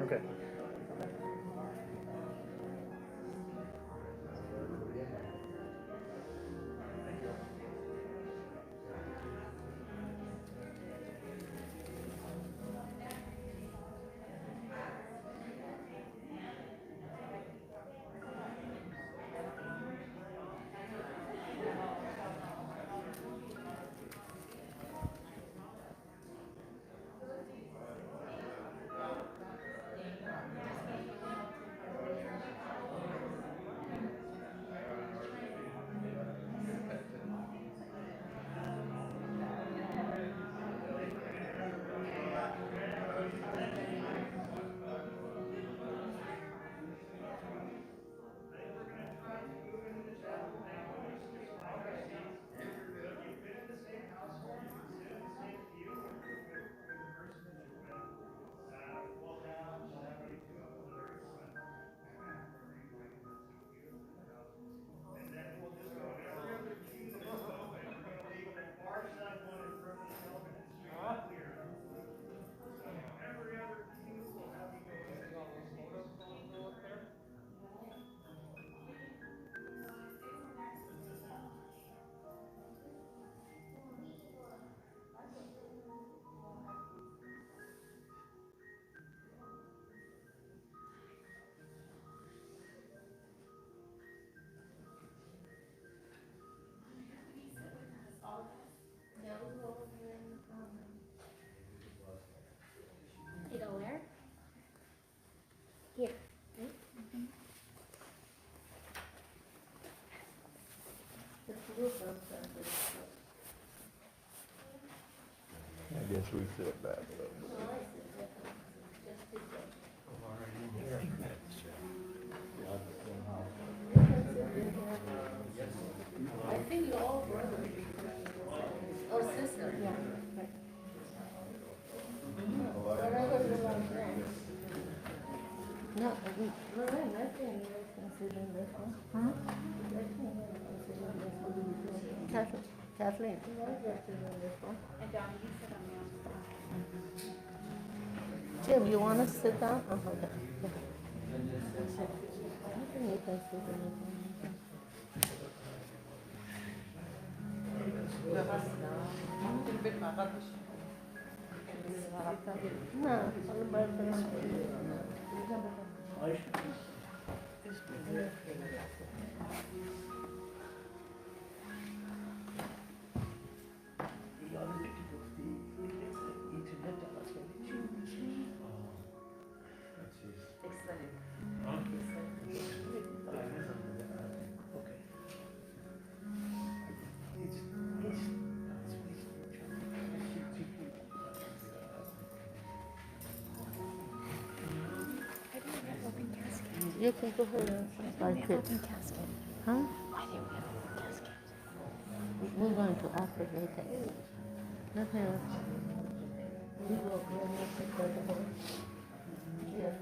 Okay. You go where? Here. I guess we sit back a little bit. I think you're all brothers. Oh, sister. Yeah. Whatever you want to say. No, Lorraine, I think you're considering this one. Huh? I think you're considering this one. Kathleen, you're considering this one. And Don, you sit on the outside. Jim, you want to sit down? Oh, okay. I think you can sit in this one. No, ano ba ito? You can go ahead and like it. Open casket. Huh? Why didn't we have open casket? We're going to activate it. Nothing else. We will go and activate the whole. Yes.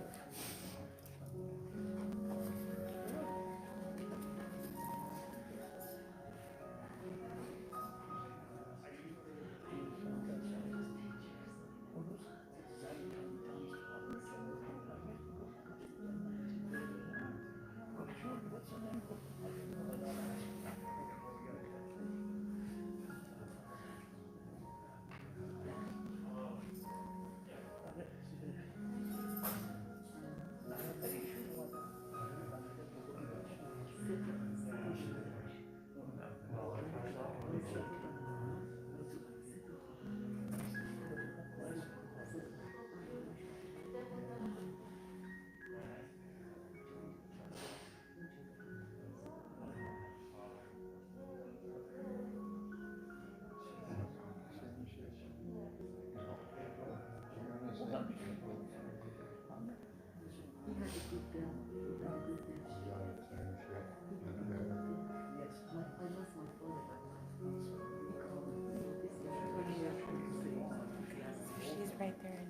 She's right there.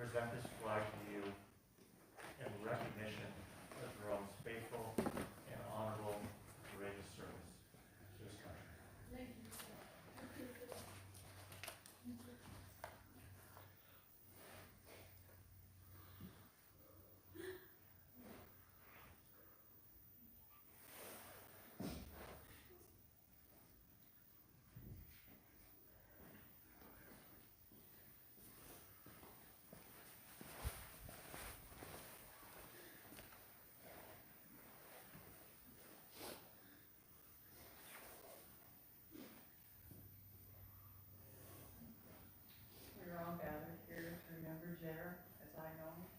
present this flag to you in recognition of Jerome's faithful and honorable, courageous service to his country. We're all gathered here to remember Jer, as I know him,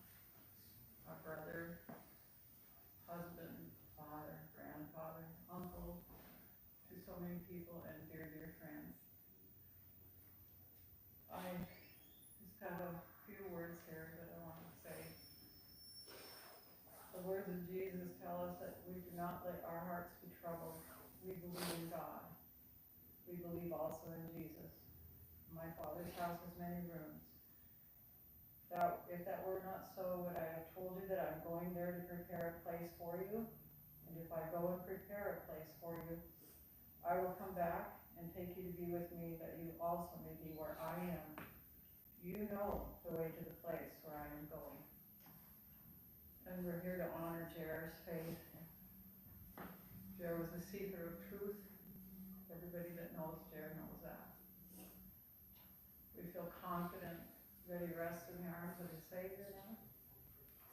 our brother, husband, father, grandfather, uncle, to so many people and dear, dear friends. I just have a few words here that I want to say. The words of Jesus tell us that we do not let our hearts be troubled. We believe in God. We believe also in Jesus. My Father's house has many rooms. If that were not so, would I have told you that I'm going there to prepare a place for you? And if I go and prepare a place for you, I will come back and take you to be with me, that you also may be where I am. You know the way to the place where I am going. And we're here to honor Jer's faith. Jer was a seeker of truth. Everybody that knows Jer knows that. We feel confident that he rests in the arms of his Savior now,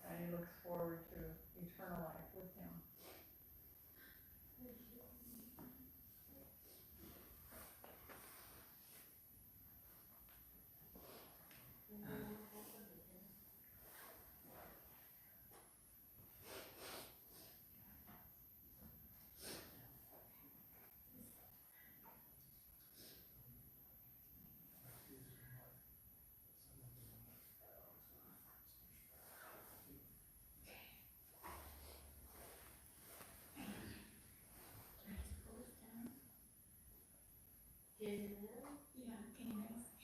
and he looks forward to eternal life with him. Yeah, can you guys?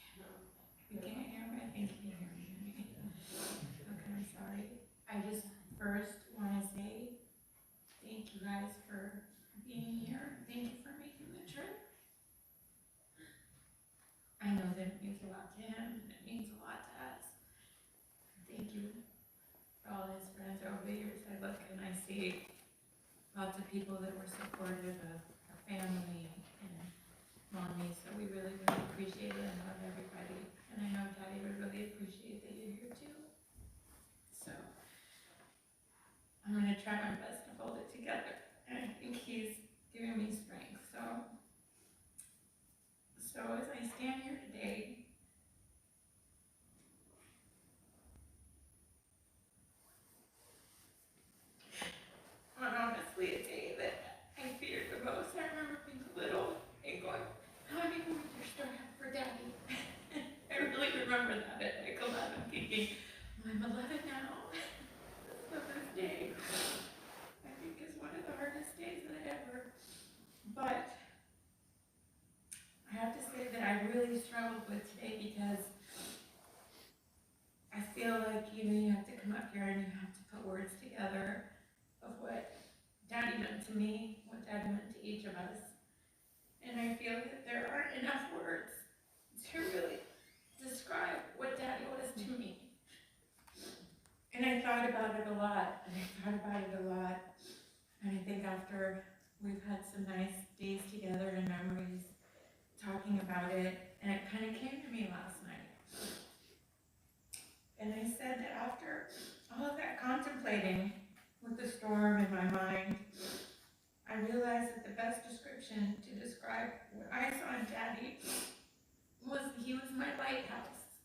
You can't hear me? I think you can hear me. Okay, I'm sorry. I just first want to say thank you guys for being here. Thank you for making the trip. I know that it means a lot to him, and it means a lot to us. Thank you for all his friends over the years. I look and I see lots of people that were supportive of our family and Mommy, so we really, really appreciate it and love everybody. And I know Daddy would really appreciate that you're here too. So, I'm gonna try my best to hold it together. And I think he's giving me strength. So as I stand here today, on honestly a day that I feared the most. I remember being little and going, Honey, what would your store have for Daddy? I really remember that at like 11, thinking, I'm 11 now. So this day, I think is one of the hardest days that I ever. But I have to say that I really struggled with today because I feel like, you have to come up here and you have to put words together of what Daddy meant to me, what Daddy meant to each of us. And I feel that there aren't enough words to really describe what Daddy was to me. And I thought about it a lot, and I think after we've had some nice days together and memories talking about it, and it kind of came to me last night. And I said that after all of that contemplating with the storm in my mind, I realized that the best description to describe what I saw in Daddy was he was my lighthouse.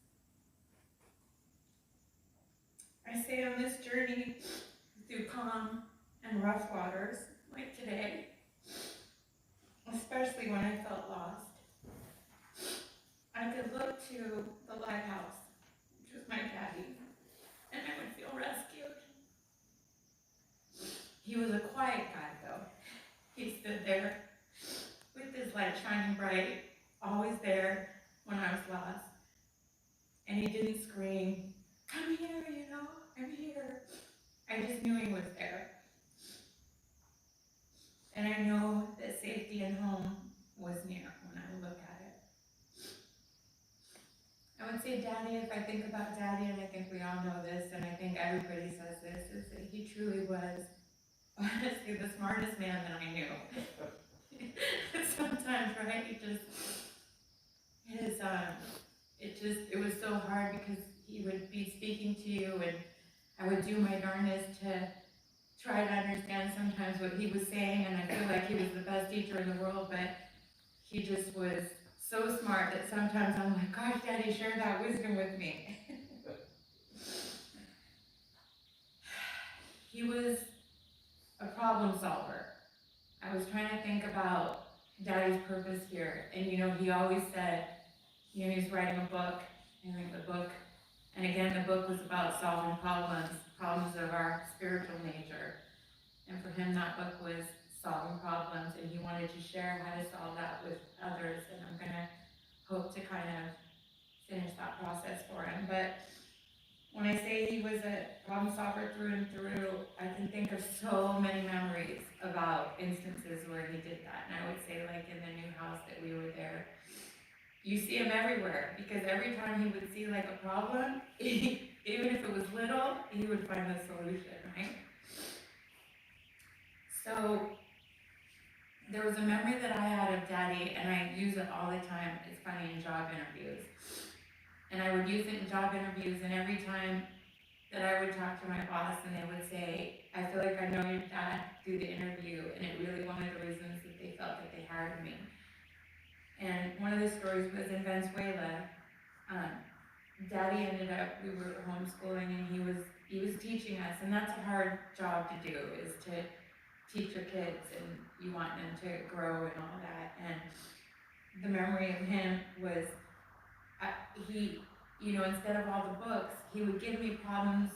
I say on this journey through calm and rough waters, like today, especially when I felt lost, I could look to the lighthouse, which was my Daddy, and I would feel rescued. He was a quiet guy though. He stood there with his light shining bright, always there when I was lost. And he didn't scream, come I'm here. I just knew he was there. And I know that safety and home was near when I look at it. I would say Daddy, if I think about Daddy, and I think we all know this, and I think everybody says this, is that he truly was, honestly, the smartest man that I knew. Sometimes, right, it was so hard because he would be speaking to you, and I would do my darndest to try to understand sometimes what he was saying, and I feel like he was the best teacher in the world, but he just was so smart that sometimes I'm like, gosh, Daddy, share that wisdom with me. He was a problem solver. I was trying to think about Daddy's purpose here, and he always said, he was writing a book, and like the book, and again, the book was about solving problems of our spiritual nature. And for him, that book was solving problems, and he wanted to share how to solve that with others, and I'm gonna hope to kind of finish that process for him. But when I say he was a problem solver through and through, I can think of so many memories about instances where he did that. And I would say, like in the new house that we were there, you see him everywhere, because every time he would see like a problem, even if it was little, he would find a solution, right? So there was a memory that I had of Daddy, and I use it all the time. It's funny, in job interviews. And I would use it in job interviews, and every time that I would talk to my boss, and they would say, I feel like I know your dad through the interview, and it really one of the reasons that they felt that they hired me. And one of the stories was in Venezuela. Daddy ended up, we were homeschooling, and he was teaching us, and that's a hard job to do, is to teach your kids, and you want them to grow and all that. And the memory of him was, he, instead of all the books, he would give me problems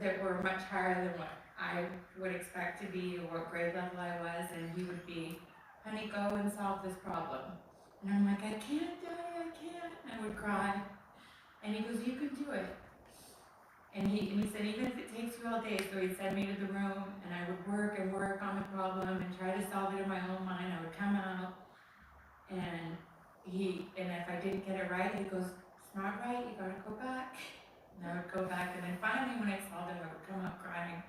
that were much higher than what I would expect to be or what grade level I was, and he would be, honey, go and solve this problem. And I'm like, I can't, Daddy, I can't. And I would cry. And he goes, you can do it. And he said, even if it takes you all day, so he'd send me to the room, and I would work and work on the problem and try to solve it in my own mind. I would come out, and if I didn't get it right, he goes, it's not right, you gotta go back. And I would go back, and then finally when I solved it, I would come out crying.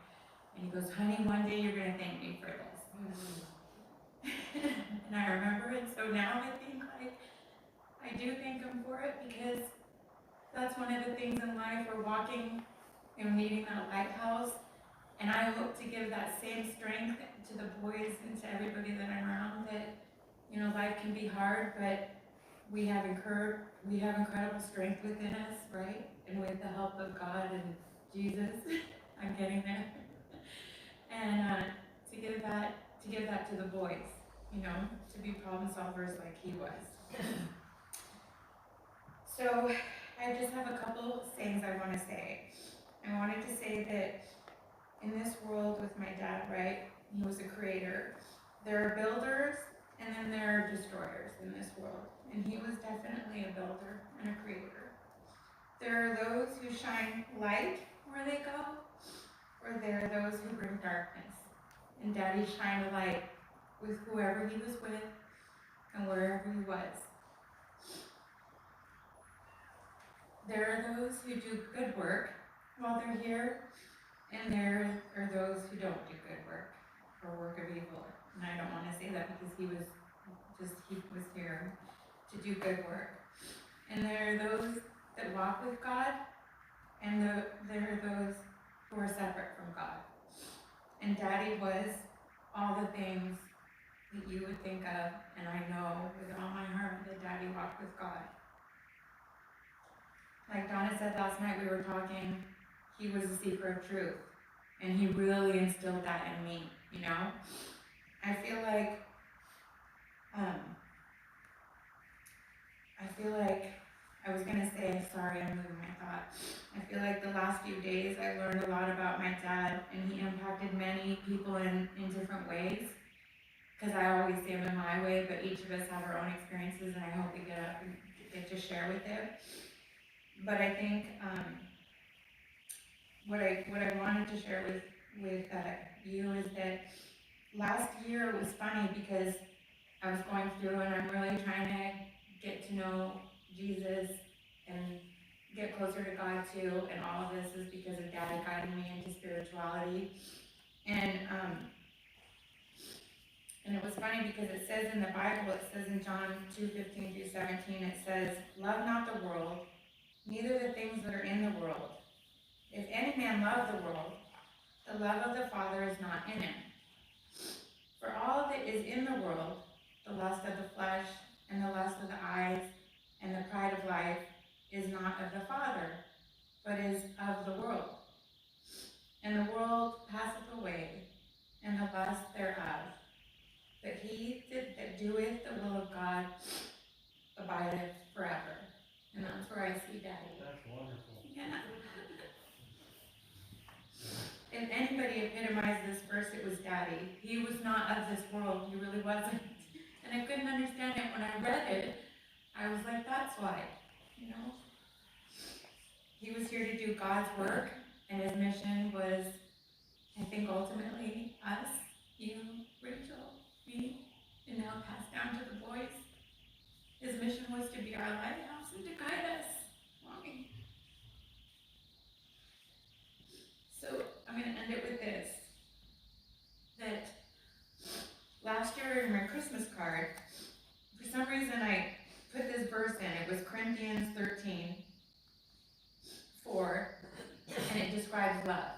And he goes, honey, one day you're gonna thank me for this. And I remember it, so now I think, like, I do thank him for it, because that's one of the things in life. We're walking and needing that lighthouse, and I hope to give that same strength to the boys and to everybody that I'm around, that life can be hard, but we have incredible strength within us, right? And with the help of God and Jesus, I'm getting there. And to give that to the boys, to be problem solvers like he was. So I just have a couple things I want to say. I wanted to say that in this world with my dad, right, he was a creator. There are builders, and then there are destroyers in this world. And he was definitely a builder and a creator. There are those who shine light where they go, or there are those who bring darkness. And Daddy shined a light with whoever he was with and wherever he was. There are those who do good work while they're here, and there are those who don't do good work or work of evil. And I don't want to say that because he was here to do good work. And there are those that walk with God, and there are those who are separate from God. And Daddy was all the things that you would think of, and I know with all my heart that Daddy walked with God. Like Donna said last night, we were talking, he was a seeker of truth, and he really instilled that in me, I feel like I was gonna say, sorry, I'm losing my thought. I feel like the last few days I learned a lot about my dad, and he impacted many people in different ways, because I always say them in my way, but each of us have our own experiences, and I hope we get up and get to share with it. But I think what I wanted to share with you is that last year was funny because I was going through and I'm really trying to get to know Jesus and get closer to God too, and all of this is because of Daddy guiding me into spirituality. And it was funny because it says in the Bible, it says in John 2:15-17, it says, "Love not the world, neither the things that are in the world. If any man love the world, the love of the Father is not in him. For all that is in the world, the lust of the flesh, and the lust of the eyes, and the pride of life, is not of the Father, but is of the world. And the world passeth away, and the lust thereof. But he that doeth the will of God abideth forever." And that's where I see Daddy. That's wonderful. Yeah. If anybody epitomized this verse, it was Daddy. He was not of this world. He really wasn't. And I couldn't understand it when I read it. I was like, that's why, you know? He was here to do God's work, and his mission was, I think, ultimately us, you, Rachel, me, and now passed down to the boys. His mission was to be our lighthouse and to guide us. Mommy. So I'm going to end it with this, that last year in my Christmas card, for some reason I put this verse in. It was Corinthians 13:4, and it describes love.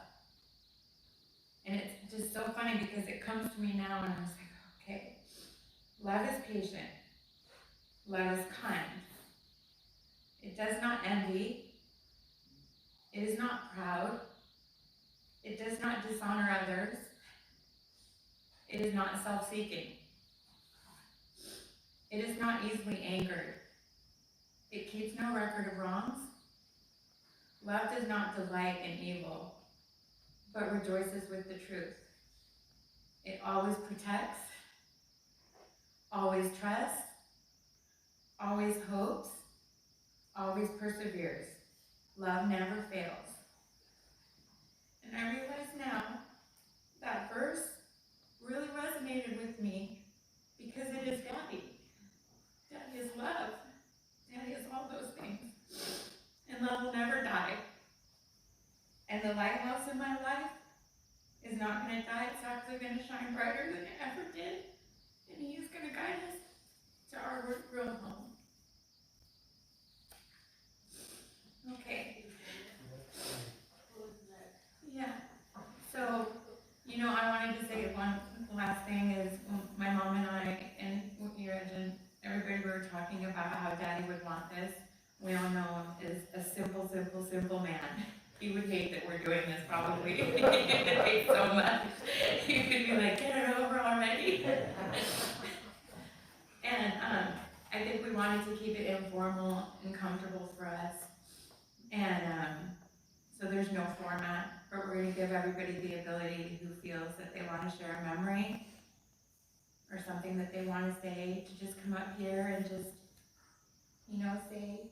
And it's just so funny because it comes to me now and I was like, okay, love is patient, love is kind, it does not envy, it is not proud, it does not dishonor others, it is not self-seeking, it is not easily angered, it keeps no record of wrongs, love does not delight in evil, but rejoices with the truth. It always protects, always trusts, always hopes, always perseveres. Love never fails. And I realize now that verse really resonated with me because it is Daddy. Daddy is love. Daddy is all those things. And love will never die. And the lighthouse in my life is not going to die. It's actually going to shine brighter than it ever did. And he is going to guide us to our real home. Okay. Yeah. So, you know, I wanted to say one last thing is my mom and I, and you and everybody were talking about how Daddy would want this. We all know him is a simple man. He would hate that we're doing this probably. He would hate so much. He would be like, get it over already. And I think we wanted to keep it informal and comfortable for us. And so there's no format, but we're going to give everybody the ability who feels that they want to share a memory or something that they want to say to just come up here and just, you know, say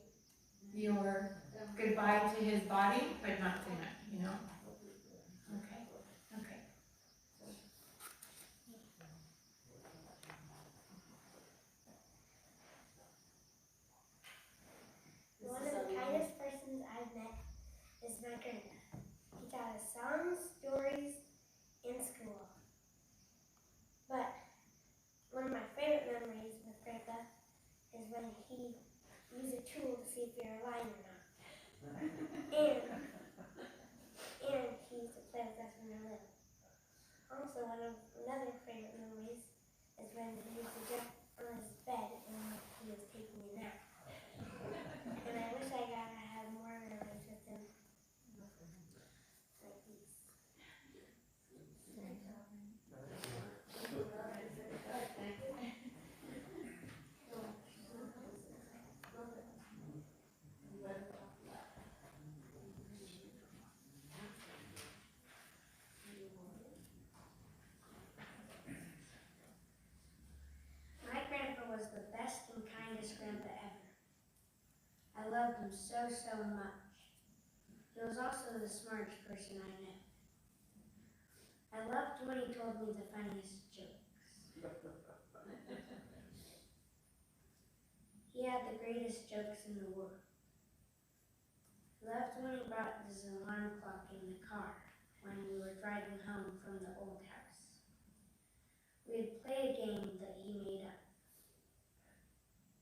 your goodbye to his body, but not to him, you know? Okay, okay. One of the kindest persons I've met is my grandpa. He taught us songs, stories in school. But one of my favorite memories with grandpa is when he used a tool to see if you're lying or not. And he used to play with us when we were little. Also, another favorite memories is when he used to jump on his bed when he was taking a nap. And I wish I got to have more memories with him like these. My grandpa was the best and kindest grandpa ever. I loved him so much. He was also the smartest person I met. I loved when he told me the funniest jokes. He had the greatest jokes in the world. I loved when he brought his alarm clock in the car when we were driving home from the old house. We'd play a game that he made up.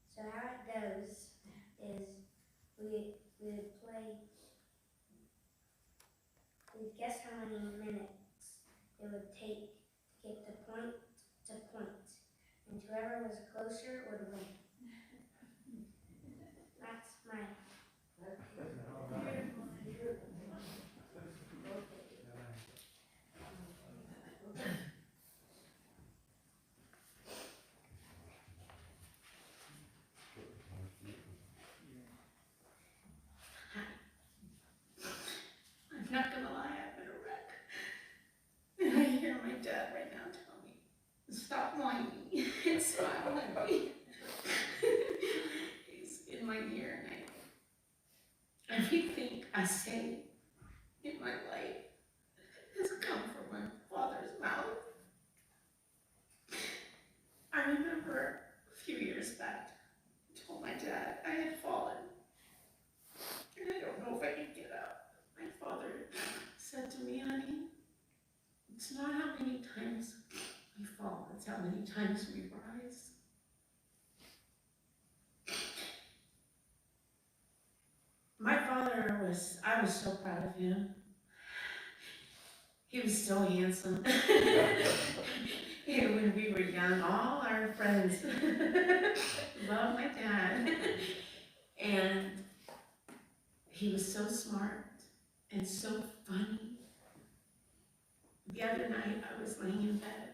So how it goes is we'd guess how many minutes it would take to get to point to point, and whoever was closer would win. That's my I'm not gonna lie, I've been a wreck. And I hear my dad right now tell me, stop whining and smile at me. He's in my ear and everything I say in my life has come from my father's mouth. I remember a few years back, I told my dad I had fallen. And I don't know if I can get up. My father said to me, honey, it's not how many times we fall, it's how many times we rise. My father I was so proud of him. He was so handsome. And when we were young, all our friends loved my dad. And he was so smart and so funny. The other night I was laying in bed,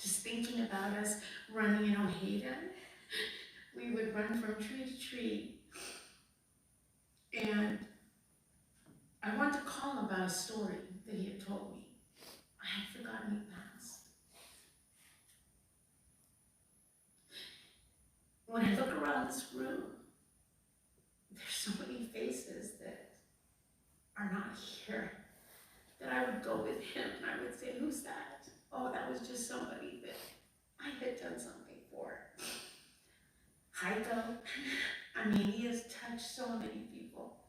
just thinking about us running in Ojeda. We would run from tree to tree. And I wanted to call him about a story that he had told me. I had forgotten it past. When I look around this room, there's so many faces that are not here, that I would go with him and I would say, who's that? Oh, that was just somebody that I had done something for. Heiko, I mean, he has touched so many people.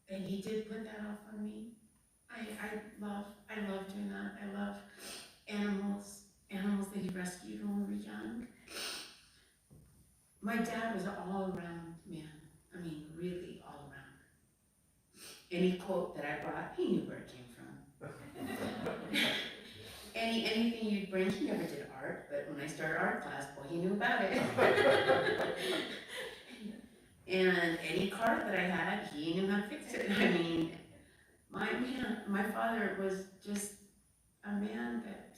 And he did put that off on me. I love doing that. I love animals that he rescued when we were young. My dad was an all-around man. I mean, really all around. Any quote that I brought, he knew where it came from. Anything you'd bring, he never did art, but when I started art class, boy, he knew about it. And any car that I had, he knew how to fix it. I mean, my father was just a man that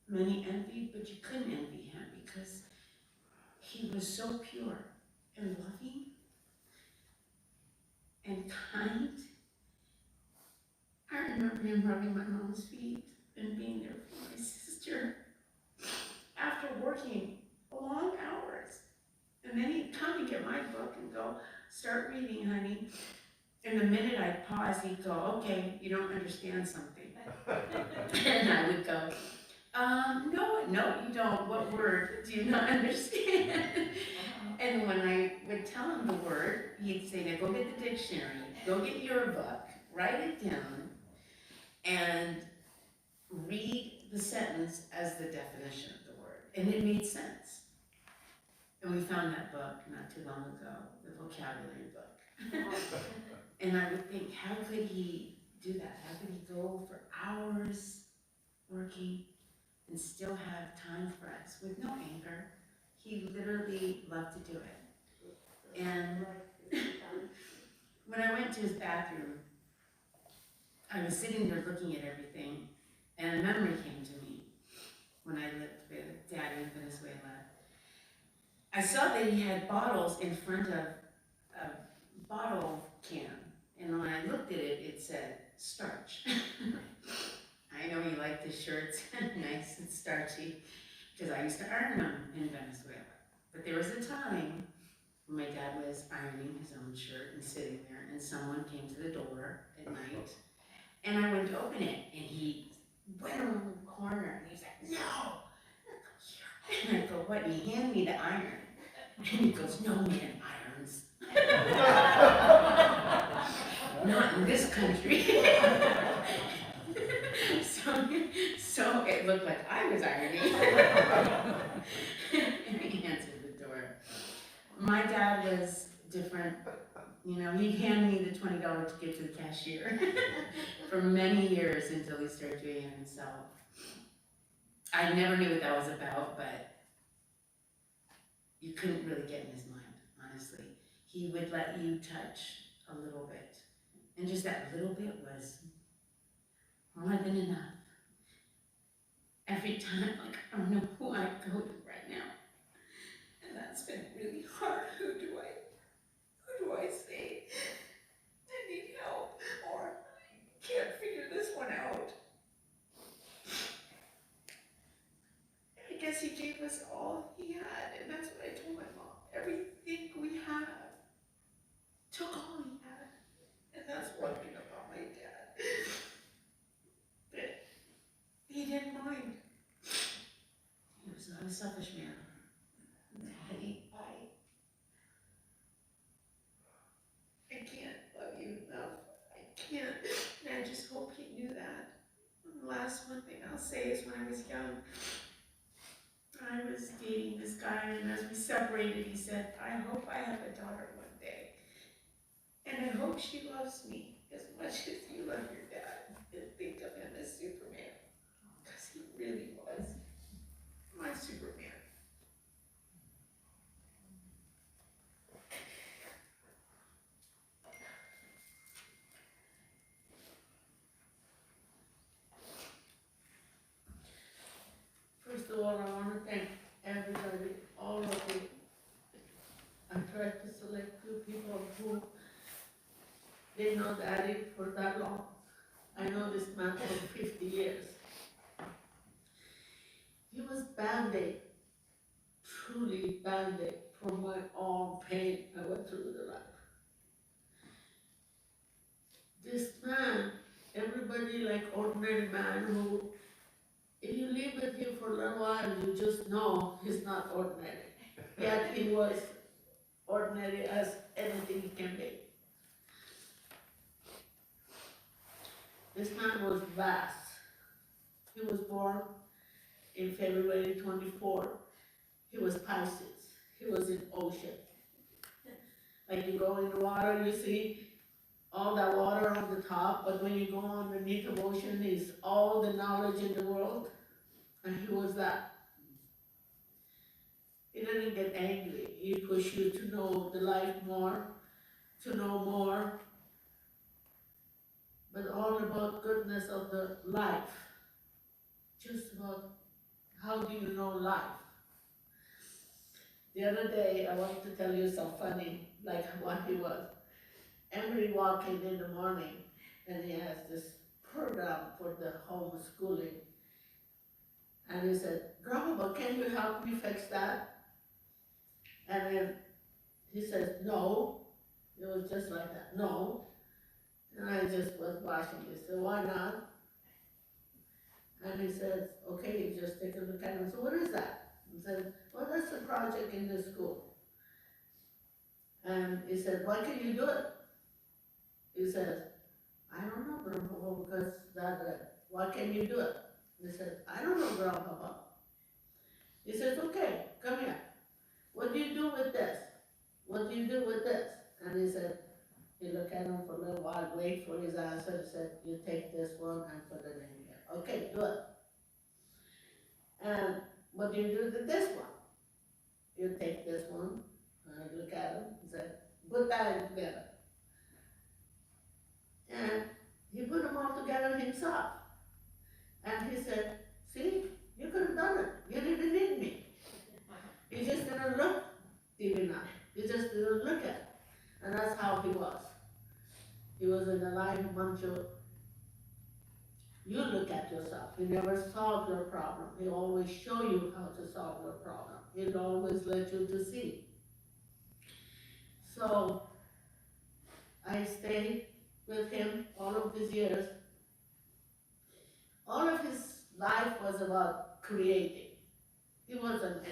many envied, but you couldn't envy him because he was so pure and loving and kind. I remember him rubbing my mom's feet and being there for my sister after working long hours. And then he'd come and get my book and go, start reading, honey. And the minute I'd pause, he'd go, okay, you don't understand something. And I would go, no, you don't. What word do you not understand? And when I would tell him the word, he'd say, now go get the dictionary, go get your book, write it down, and read the sentence as the definition of the word. And it made sense. And we found that book not too long ago, the vocabulary book. And I would think, how could he do that? How could he go for hours working and still have time for us with no anger? He literally loved to do it. And when I went to his bathroom, I was sitting there looking at everything, and a memory came to me when I lived with Daddy in Venezuela. I saw that he had bottles in front of a bottle can, and when I looked at it, it said starch. I know he liked his shirts nice and starchy, because I used to earn them in Venezuela. But there was a time My dad was ironing his own shirt and sitting there, and someone came to the door at night, and I went to open it, and he went around the corner, and he's like, no! And I go, what? And he handed me the iron, and he goes, no man irons. Not in this country. So it looked like I was ironing. And he answered the door. My dad was different. You know, he'd hand me the $20 to give to the cashier for many years until he started doing it himself. I never knew what that was about, but you couldn't really get in his mind, honestly. He would let you touch a little bit. And just that little bit was more than enough. Every time, like, I don't know who I go to right now. And that's been really hard. Who do I say? I need help, or I can't figure this one out. I guess he gave us all he had, and that's what I told my mom. Everything we have took all he had. And that's one thing about my dad. But he didn't mind. He was not a selfish man. Daddy, I can't love you enough. I can't. And I just hope he knew that. And the last one thing I'll say is when I was young, I was dating this guy, and as we separated, he said, I hope I have a daughter one day. And I hope she loves me as much as you love your dad. And think of him as Superman. Because he really was my Superman. First of all, I want to thank everybody, all of you. I tried to select few people who didn't know Daddy for that long. I know this man for 50 years. He was Band-Aid, truly Band-Aid for my own pain I went through with life. This man, everybody like ordinary man who, if you live with him for a little while, you just know he's not ordinary. Yet he was ordinary as anything he can be. This man was vast. He was born in February 24. He was Pisces. He was in ocean. Like you go in the water, you see all that water on the top, but when you go underneath the ocean, is all the knowledge in the world. And he was that. He didn't get angry. He pushed you to know the life more, to know more, but all about goodness of the life. Just about how do you know life. The other day, I wanted to tell you something funny, like what he was. Emily walked in the morning, and he has this program for the homeschooling. And he said, Grandma, can you help me fix that? And then he says, no. It was just like that, no. And I just was watching this, so why not? And he says, okay, just take a look at it. So what is that? He said, well, that's a project in the school. And he said, why can you do it? He says, I don't know, Grandpa, because why can you do it? He said, I don't know, Grandpa. He says, okay, come here. What do you do with this? What do you do with this? And he said, he looked at him for a little while, wait for his answer. He said, you take this one and put it in here. Okay, do it. And what do you do with this one? You take this one, and I look at him and said, put that together. And he put them all together himself. And he said, see, you could have done it. You didn't need me. You just didn't look deep enough. You just didn't look at it. And that's how he was. He was in the line bunch of, you look at yourself. He never solved your problem. He always show you how to solve your problem. He'd always let you to see. So I stayed with him all of these years. All of his life was about creating. He wasn't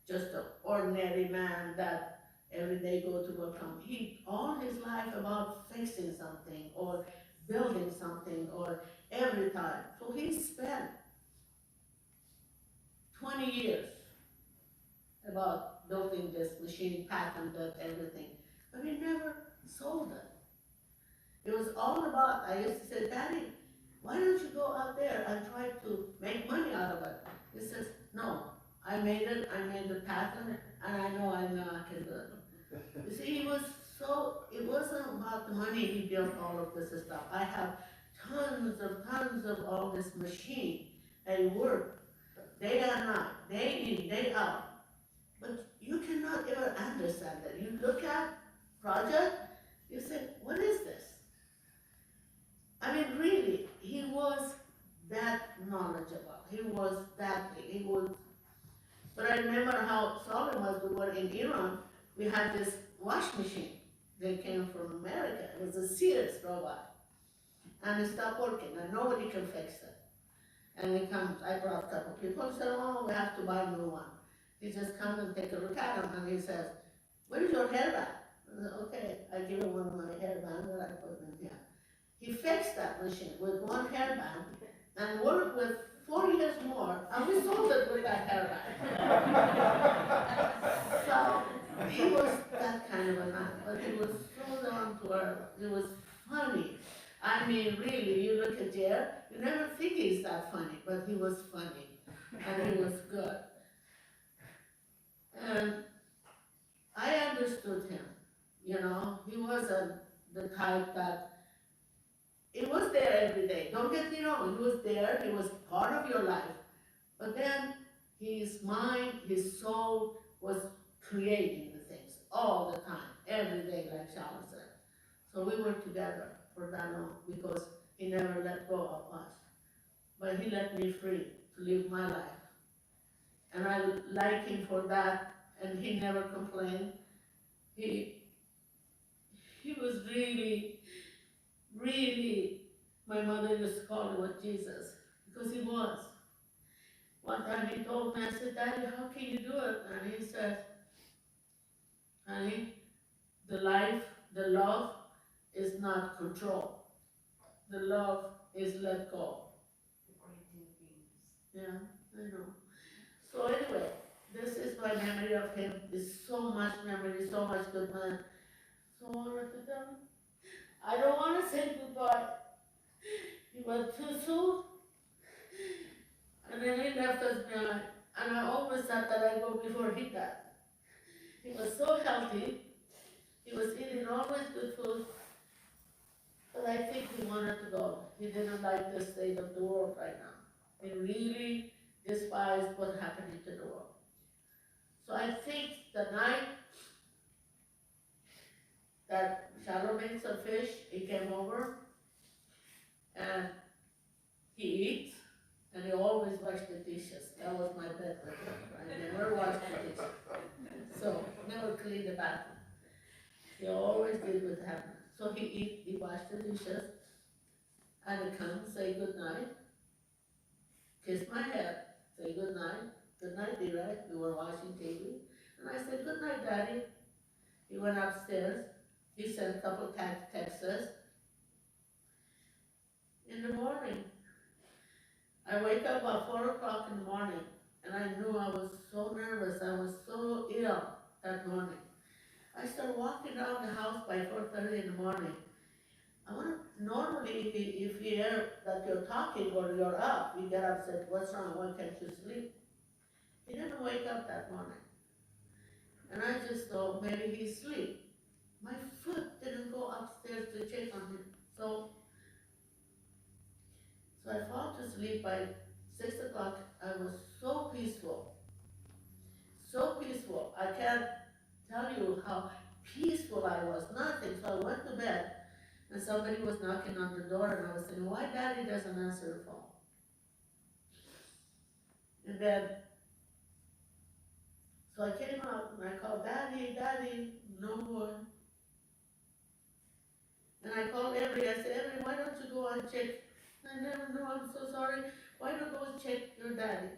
just an ordinary man that every day go to work from. He, all his life about fixing something or building something or every time. So he spent 20 years about building this machine, patented everything, but he never sold it. It was all about, I used to say, Daddy, why don't you go out there and try to make money out of it? He says, no, I made the patent, and I know I can do it. You see, it wasn't about the money he built all of this stuff. I have tons of all this machine, and work, day and night, day in, day out. But you cannot ever understand that. You look at project, you say, what is this? I mean, really, he was that knowledgeable. He was that, but I remember how Solomon was, we were in Iran, we had this wash machine. They came from America. It was a Sears robot. And it stopped working, and nobody can fix it. And he comes, I brought a couple people, and said, oh, we have to buy a new one. He just comes and take a look at him, and he says, where is your hairband? I said, okay, I give him one of my hairbands that I put in here. He fixed that machine with one hairband and worked with 4 years more, and we sold it with that hairband. So he was that kind of a man, but he was so down to earth. He was funny. I mean, really, you look at Jer, you never think he's that funny, but he was funny, and he was good. And I understood him, you know, he wasn't the type that, he was there every day, don't get me wrong, he was there, he was part of your life, but then his mind, his soul was creating the things all the time, every day, like Charlotte said. So we were together for that long, because he never let go of us, but he let me free to live my life. And I like him for that, and he never complained. He was really, my mother used to call him with Jesus, because he was. One time he told me, I said, Daddy, how can you do it? And he said, honey, the love is not control. The love is let go. Yeah, I know. So anyway, this is my memory of him. There's so much memory, so much good man. So I wanted to tell him, I don't want to say goodbye. He went too soon, and then he left us behind. And I always thought that I'd go before he died. He was so healthy. He was eating always good food. But I think he wanted to go. He didn't like the state of the world right now. He really despised what's happening to the world. So I think the night that Shalom made some fish, he came over and he eats, and he always washed the dishes. That was my bet with him. I never washed the dishes. So never cleaned the bathroom. He always did with him. So he washed the dishes, and he comes, say good night, kiss my head, say good night, dear. We were watching TV, and I said, good night, Daddy. He went upstairs, he sent a couple texts. In the morning, I wake up about 4 o'clock in the morning, and I knew I was so nervous, I was so ill that morning. I started walking around the house by 4:30 in the morning. Normally, if you hear that you're talking or you're up, you get upset, what's wrong, why can't you sleep? He didn't wake up that morning. And I just thought maybe he's asleep. My foot didn't go upstairs to check on him. So I fall to sleep by 6 o'clock. I was so peaceful. So peaceful. I can't tell you how peaceful I was, nothing. So I went to bed, and somebody was knocking on the door, and I was saying, why Daddy doesn't answer the phone? And then, so I came out and I called, Daddy, no one. And I called Avery, I said, Avery, why don't you go and check? I never know, I'm so sorry. Why don't you go check your daddy?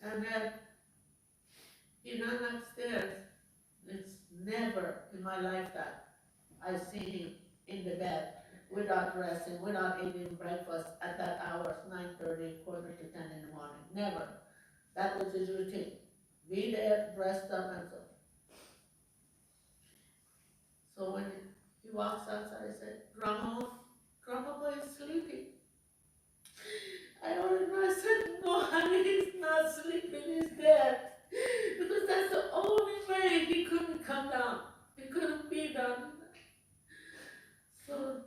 And then he ran upstairs. It's never in my lifetime I've seen him in the bed without resting, without eating breakfast at that hour, 9:30, quarter to 10 in the morning. Never. That was his routine. Be there, dressed up, and so. So when he walks outside, I said, Grandpa is sleeping. I don't know. I said, no, honey, he's not sleeping, he's dead. Because that's the only way he couldn't come down. He couldn't be down. So,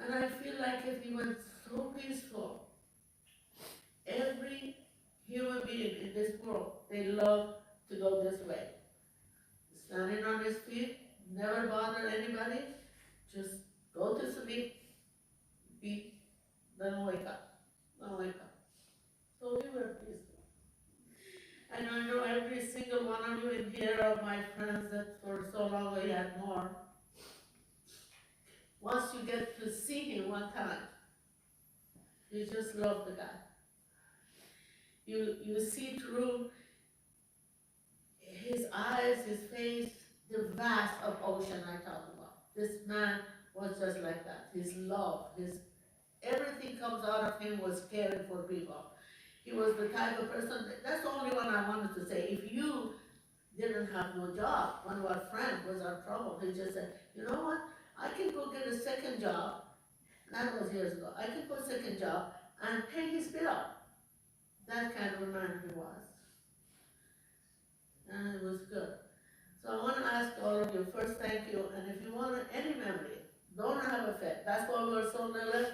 and I feel like if he was so peaceful, every human being in this world, they love to go this way. Standing on his feet, never bother anybody, just go to sleep, then wake up, then wake up. So we were peaceful. And I know every single one of you in here are my friends that for so long we had more. Once you get to see him one time, you just love the guy. You see through his eyes, his face, the vast of ocean I talk about. This man was just like that. His love, everything comes out of him was caring for people. He was the type of person, that's the only one I wanted to say. If you didn't have no job, one of our friends was in trouble, he just said, you know what, I can go get a second job, that was years ago, I can go second job and pay his bill. That kind of a man he was. And it was good. So I want to ask all of you, first thank you, and if you want any memory, don't have a fit. That's why we're so little,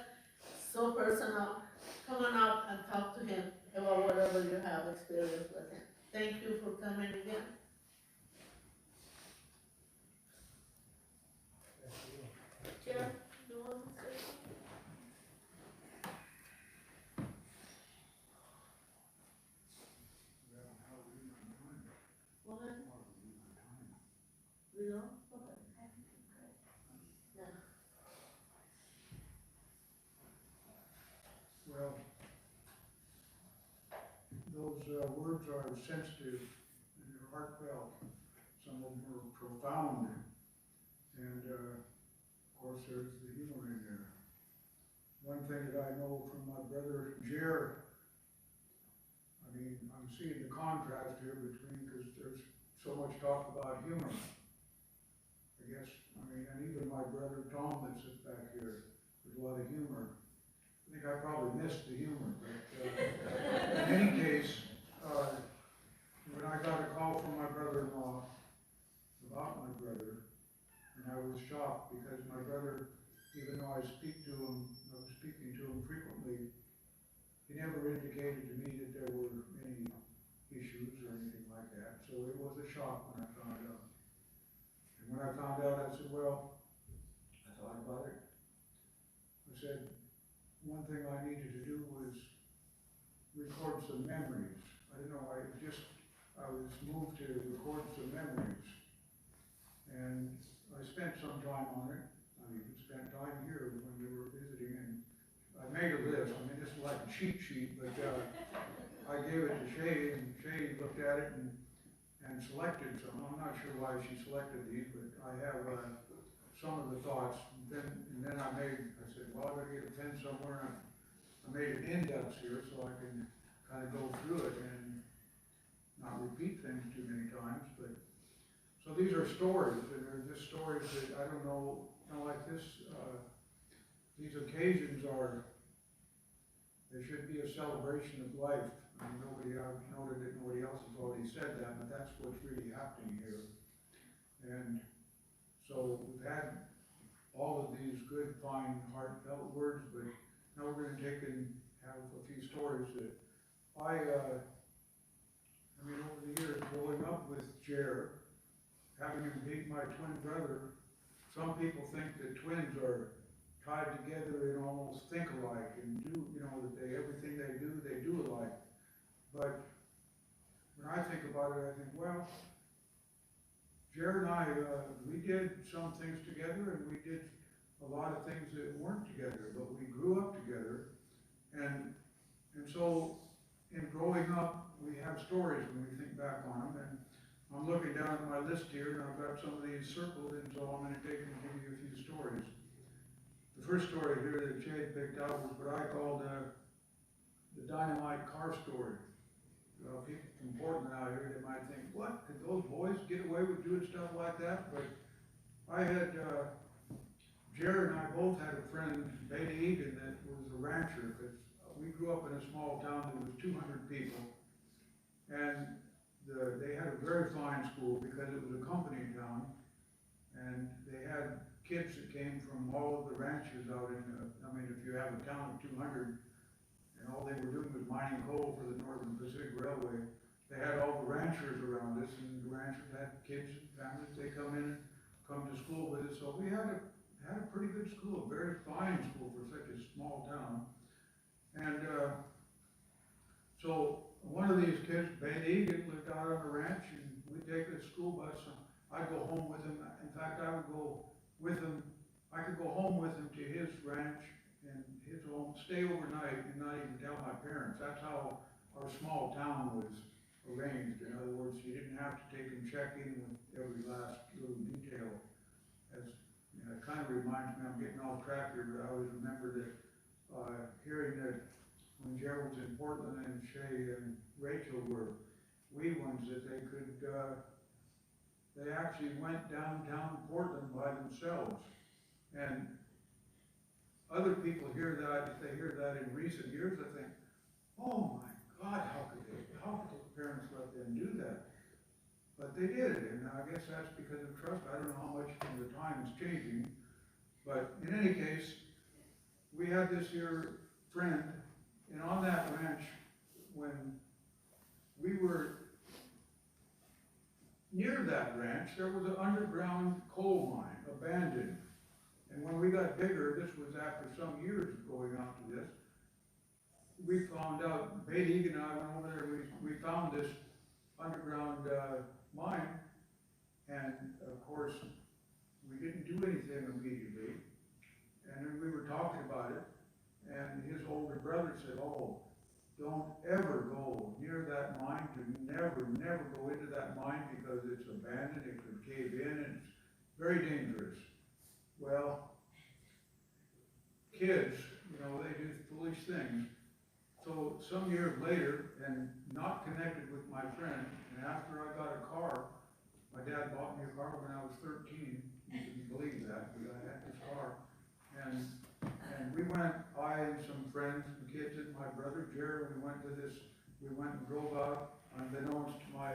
so personal. Come on up and talk to him about whatever you have experience with him. Thank you for coming again. Chair, do you want to say something? What? You know? Okay. Yeah. Well, those words are sensitive and they're heartfelt. Some of them are profound. And of course, there's the humor in there. One thing that I know from my brother Jerome, I mean, I'm seeing the contrast here between, because there's so much talk about humor. I guess, I mean, and even my brother Tom that sits back here, there's a lot of humor. I think I probably missed the humor, but in any case, when I got a call from my brother-in-law about my brother, and I was shocked because my brother, even though I was speaking to him frequently, he never indicated to me that there were any issues or anything like that. So it was a shock when I found out. And when I found out, I said, well, I thought about it. I said, one thing I needed to do was record some memories. I don't know, I was moved to record some memories. And I spent some time on it. I even spent time here when we were visiting, and I made a list. I mean, this is like a cheat sheet, but I gave it to Shay, and Shay looked at it and selected some. I'm not sure why she selected these, but I have some of the thoughts. And then I said, well, I gotta get a pen somewhere. And I made an index here so I can kind of go through it and not repeat things too many times. But so these are stories, and they're just stories that I don't know, like this. These occasions there should be a celebration of life. I mean, I've noted that nobody else has already said that, but that's what's really happening here. And so we've had all of these good, fine, heartfelt words, but now we're going to take and have a few stories that I mean, over the years, growing up with Jer, having him meet my twin brother, some people think that twins are tied together and almost think alike and do, that everything they do alike. But when I think about it, I think, well, Jared and I, we did some things together, and we did a lot of things that weren't together, but we grew up together. And so, in growing up, we have stories when we think back on them, and I'm looking down at my list here, and I've got some of these circled, and so I'm gonna take and give you a few stories. The first story here that Jade picked out was what I called, the dynamite car story. People from Portland out here, they might think, what, could those boys get away with doing stuff like that? But I had, Jared and I both had a friend, Betty Egan, that was a rancher, because we grew up in a small town that was 200 people. And they had a very fine school because it was a company town. And they had kids that came from all of the ranches out in, if you have a town of 200, and all they were doing was mining coal for the Northern Pacific Railway, they had all the ranchers around us, and the ranchers had kids and families. They come to school with us. So we had a pretty good school, a very fine school for such a small town. And so one of these kids, Ben Egan, lived out on the ranch, and we'd take a school bus. I'd go home with him. In fact, I would go with him. I could go home with him to his ranch and his home, stay overnight, and not even tell my parents. That's how our small town was arranged. In other words, you didn't have to take and check in with every last little detail. As it kind of reminds me, I'm getting off track here, but I always remember that hearing that when Gerald was in Portland and Shay and Rachel were wee ones, that they could, they actually went downtown Portland by themselves. And other people hear that, if they hear that in recent years, they think, oh my God, how could the parents let them do that? But they did, and I guess that's because of trust. I don't know how much from the time is changing, but in any case, we had this here friend, and on that ranch, when we were near that ranch, there was an underground coal mine, abandoned. And when we got bigger, this was after some years of going on to this, we found out, Betty Egan and I went over there, we found this underground mine, and of course, we didn't do anything immediately. And then we were talking about it, and his older brother said, oh, don't ever go near that mine, never go into that mine because it's abandoned, it could cave in, and it's very dangerous. Well, kids, they do foolish things. So some years later, and not connected with my friend, and after I got a car, my dad bought me a car when I was 13, you can believe that, but I had this car. And we went, I and some friends and kids and my brother Jerome, we went and drove out, unbeknownst to my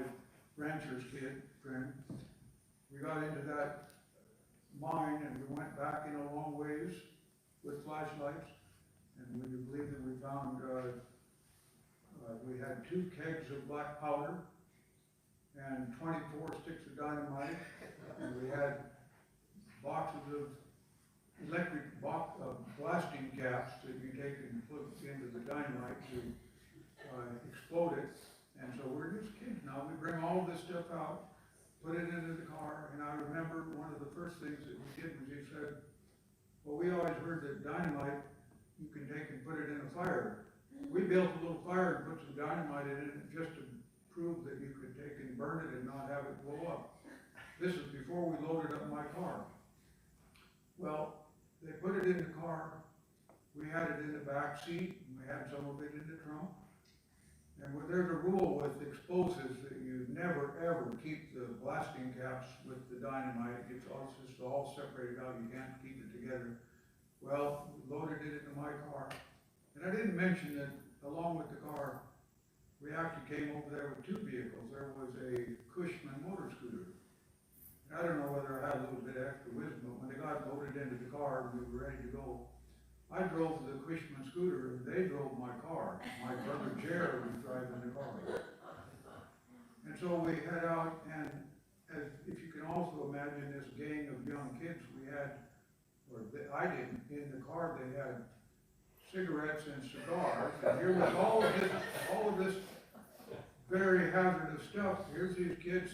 rancher's kid friend. We got into that mine and we went back in a long ways with flashlights, and would you believe that we found, we had 2 kegs of black powder and 24 sticks of dynamite, and we had boxes of electric blasting caps that you take and put into the dynamite to explode it. And so we're just kids now. We bring all this stuff out, put it into the car, and I remember one of the first things that we did was he said, well, we always heard that dynamite, you can take and put it in a fire. We built a little fire and put some dynamite in it just to prove that you could take and burn it and not have it blow up. This is before we loaded up my car. Well, they put it in the car, we had it in the back seat, and we had some of it in the trunk. And there's a rule with explosives that you never ever keep the blasting caps with the dynamite. It's all separated out, you can't keep it together. Well, we loaded it into my car. And I didn't mention that along with the car, we actually came over there with 2 vehicles. There was a Cushman motor scooter. I don't know whether I had a little bit of extra wisdom, but when they got loaded into the car and we were ready to go, I drove the Cushman scooter and they drove my car. My brother Jerome was driving the car. And so we head out, and if you can also imagine this gang of young kids we had, I didn't, in the car they had cigarettes and cigars, and here was all of this very hazardous stuff. Here's these kids.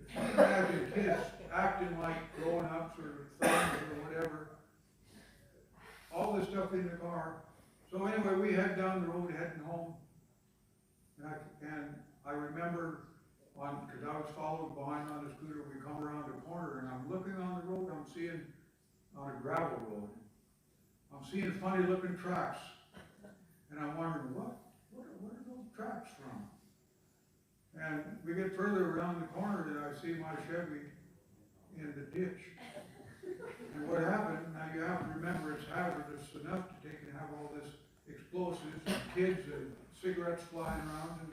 If just imagine kids acting like grown-ups or thugs or whatever. All this stuff in the car. So anyway, we head down the road heading home. And I remember because I was followed behind on the scooter, we come around the corner and I'm looking on the road, I'm seeing on a gravel road, I'm seeing funny looking tracks. And I'm wondering, what are those tracks from? And we get further around the corner and I see my Chevy in the ditch. And what happened, now you have to remember it's hazardous enough to take and have all this explosives and kids and cigarettes flying around. And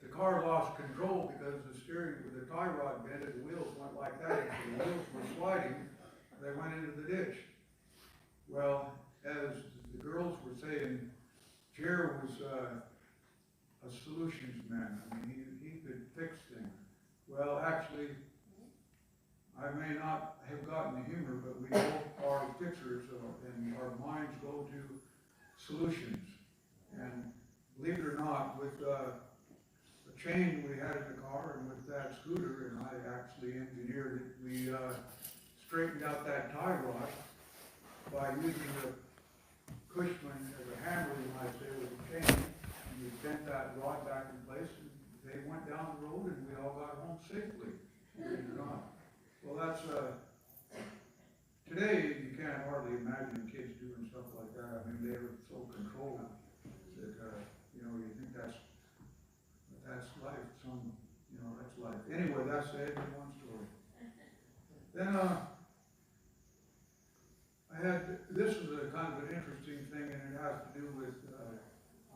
the car lost control because the steering with the tie rod bent and the wheels went like that. And so the wheels were sliding, they went into the ditch. Well, as the girls were saying, Jer was a solutions man. I mean, he could fix things. Well, actually, I may not have gotten the humor, but we both are fixers, and our minds go to solutions. And believe it or not, with the chain we had in the car and with that scooter, and I actually engineered it, we straightened out that tie rod by using the Cushman as a hammer, you might say, with a chain, and we bent that rod back in place, and they went down the road, and we all got home safely. Believe it or not. Well, that's, today you can't hardly imagine kids doing stuff like that. I mean, they're so controlled that, you know, you think that's life. That's life. Anyway, that's the end of one story. Then, this is a kind of an interesting thing, and it has to do with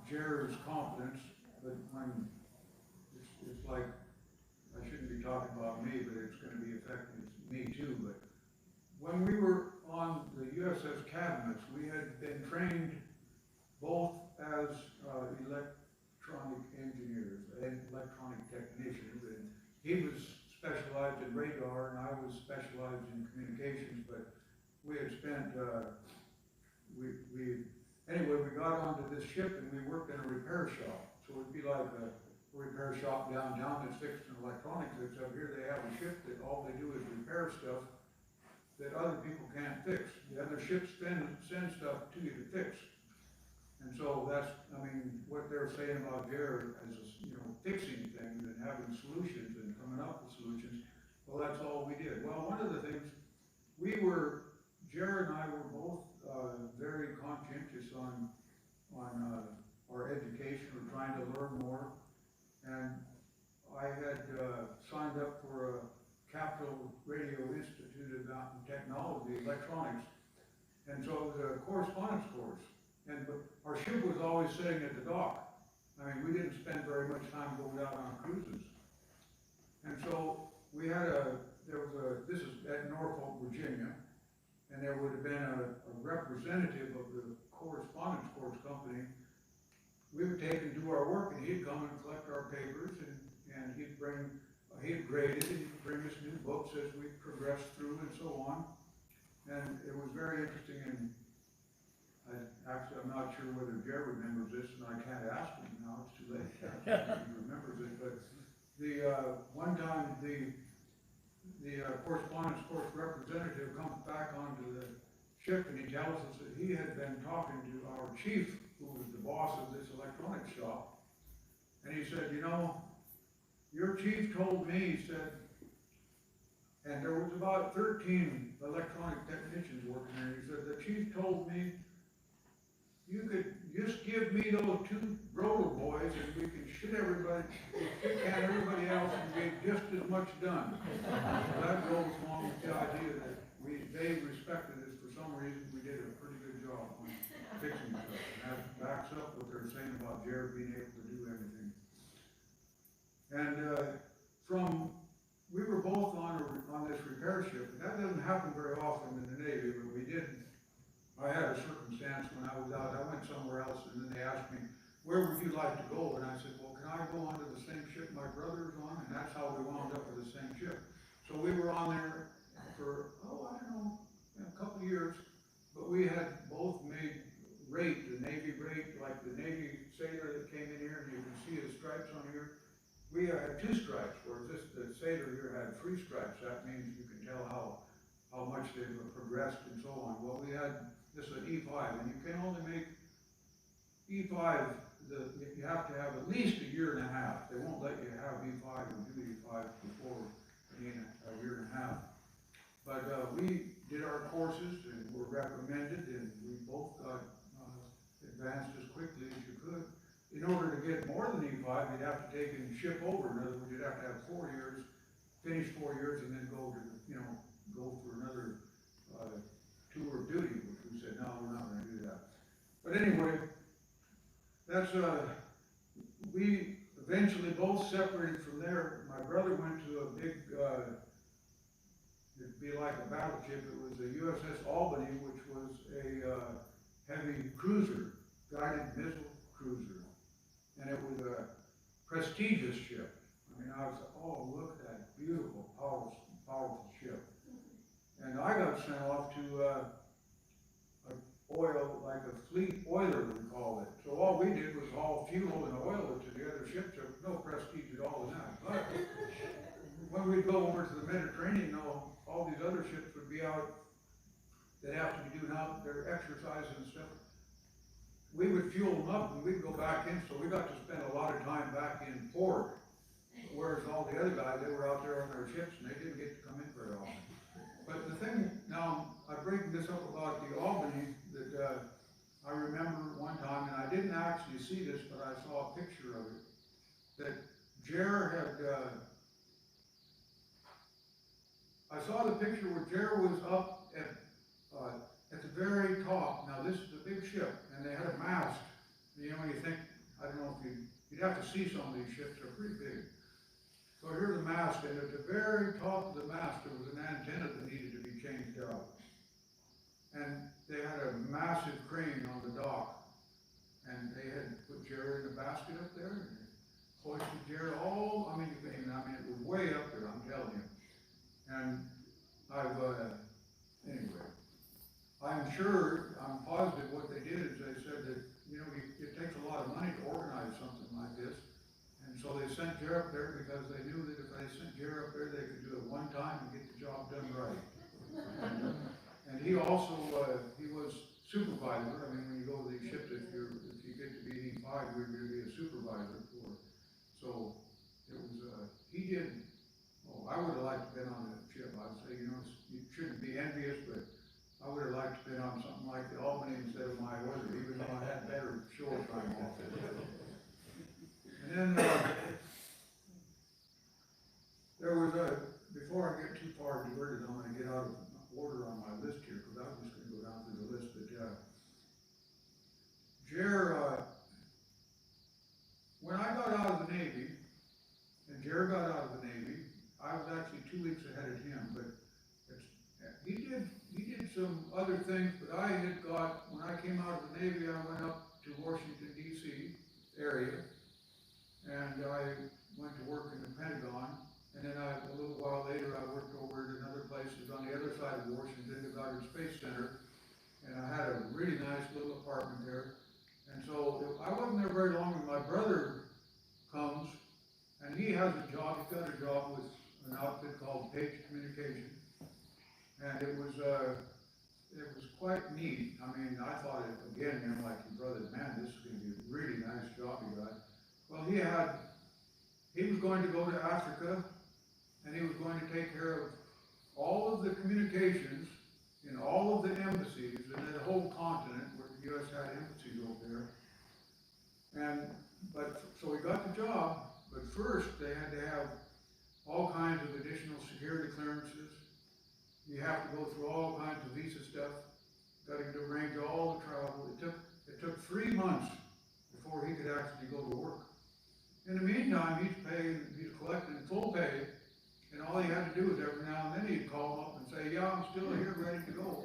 Jerry's confidence, but when it's like, I shouldn't be talking about me, but it's going to be affecting me too. But when we were on the USS Cadmus, we had been trained both as electronic engineers and electronic technicians, and he was specialized in radar and I was specialized in communications, but we had spent, anyway, we got onto this ship and we worked in a repair shop. So it'd be like a repair shop downtown that's fixing electronics, except here they have a ship that all they do is repair stuff that other people can't fix. The other ships send stuff to you to fix. And so that's, I mean, what they're saying about Jared as, fixing things and having solutions and coming up with solutions, well, that's all we did. Well, one of the things, Jared and I were both very conscientious on our education. We're trying to learn more. And I had signed up for a Capital Radio Institute of Mountain Technology, electronics. And so it was a correspondence course. But our ship was always sitting at the dock. I mean, we didn't spend very much time going out on cruises. And so we had this is at Norfolk, Virginia, and there would have been a representative of the correspondence course company. We would take him do our work, and he'd come and collect our papers, and he'd grade it, and he'd bring us new books as we progressed through and so on. And it was very interesting, and I'm not sure whether Jerry remembers this, and I can't ask him now, it's too late to ask him if he remembers it, but one time the correspondence course representative comes back onto the ship and he tells us that he had been talking to our chief, who was the boss of this electronics shop, and he said, your chief told me, he said, and there was about 13 electronic technicians working there, he said, the chief told me, you could just give me those 2 Brodle boys and we can shit everybody else and get just as much done. So that goes along with the idea that they respected us for some reason. We did a pretty good job on fixing stuff. And that backs up what they're saying about Jared being able to do everything. And we were both on this repair ship. That doesn't happen very often in the Navy, but we did. I had a circumstance when I was out, I went somewhere else, and then they asked me, where would you like to go? And I said, well, can I go onto the same ship my brother's on? And that's how we wound up with the same ship. So we were on there for, I don't know, a couple of years, but we had both made rate, the Navy rate, like the Navy sailor that came in here, and you can see the stripes on here. We had 2 stripes, whereas the sailor here had 3 stripes, that means you can tell how much they've progressed and so on. Well, we had, this is an E5, and you can only make E5, you have to have at least a year and a half. They won't let you have E5 and do E5 before being a year and a half. But we did our courses and were recommended, and we both got advanced as quickly as you could. In order to get more than E5, you'd have to take and ship over. In other words, you'd have to have 4 years, finish 4 years, and then go to, go for another tour of duty, which we said, no, we're not gonna do that. But anyway, that's, we eventually both separated from there. My brother went to a big, it'd be like a battleship. It was the USS Albany, which was a heavy cruiser, guided missile cruiser. And it was a prestigious ship. I mean, I was like, oh, look at that beautiful, powerful ship. And I got sent off to a oil, like a fleet oiler, we call it. So all we did was haul fuel and oil to the other ships. There was no prestige at all in that. But when we'd go over to the Mediterranean, all these other ships would be out, they'd have to be doing out their exercise and stuff. We would fuel them up and we'd go back in, so we got to spend a lot of time back in port. Whereas all the other guys, they were out there on their ships and they didn't get to come in very often. But the thing, now, I bring this up about the Albany, that I remember one time, and I didn't actually see this, but I saw a picture of it, that Jer had, I saw the picture where Jer was up at the very top. Now this is a big ship, and they had a mast. You know, you think, I don't know if you'd have to see some of these ships, they're pretty big. So here's the mast, and at the very top of the mast, there was an antenna that needed to be changed out. And they had a massive crane on the dock, and they had put Jerry in a basket up there, and they hoisted Jerry all, I mean, it was way up there, I'm telling you. And anyway, I'm positive what they did is they said that, it takes a lot of money to organize something like this. And so they sent Jer up there because they knew that if they sent Jer up there, they could do it one time and get the job done right. And he also, he was supervisor. I mean, when you go to these ships, if you get to be E5, you're going to be a supervisor for. So it was, he did. Oh, I would have liked to have been on that ship. I'd say, you shouldn't be envious, but I would have liked to have been on something like the Albany instead of my order, even though I had better shore time off it. And then there was before I get too far diverted, I'm going to get out of order on my list here, because I'm just going to go down through the list. But Jer, when I got out of the Navy, and Jer got out of the Navy, I was actually 2 weeks ahead of him, but he did some other things, but I had got, when I came out of the Navy, I went up to Washington, D.C. area, and I went to work in the Pentagon, and then a little while later, I worked over at another place on the other side of Washington, the Goddard Space Center, and I had a really nice little apartment there. And so I wasn't there very long when my brother comes, and he has a job. He's got a job with an outfit called Page Communication, and it was quite neat. I mean, I thought it again, I'm like, brother, man, this is going to be a really nice job you got. Well, he was going to go to Africa, and he was going to take care of all of the communications in all of the embassies in the whole continent where the U.S. had embassies over there. So he got the job, but first they had to have all kinds of additional security clearances. You have to go through all kinds of visa stuff. Got to arrange all the travel. It took 3 months before he could actually go to work. In the meantime, he's collecting full pay, and all he had to do was every now and then he'd call him up and say, yeah, I'm still here, ready to go.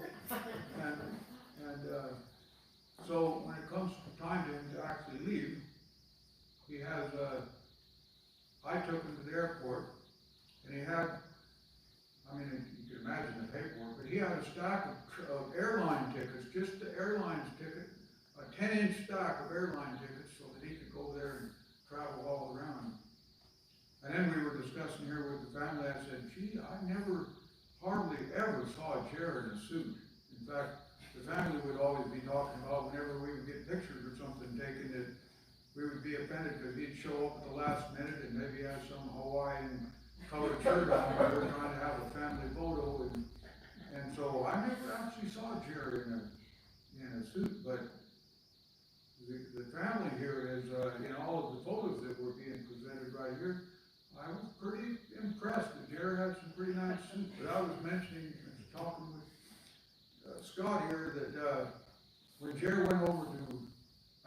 So when it comes time to him to actually leave, he has, I took him to the airport, and he had, I mean, you can imagine the paperwork, but he had a stack of airline tickets, just the airline's ticket, a 10-inch stack of airline tickets so that he could go there and travel all around. And then we were discussing here with the family, I said, gee, I never, hardly ever saw Jared in a suit. In fact, the family would always be talking about whenever we would get pictures or something taken, that we would be offended because he'd show up at the last minute and maybe have some Hawaiian colored shirt on while we're trying to have a family photo. And so I never actually saw Jared in a suit, but the family here is, in all of the photos that were being presented right here, I was pretty impressed that Jared had some pretty nice suits. But I was mentioning, talking with Scott here, that when Jared went over to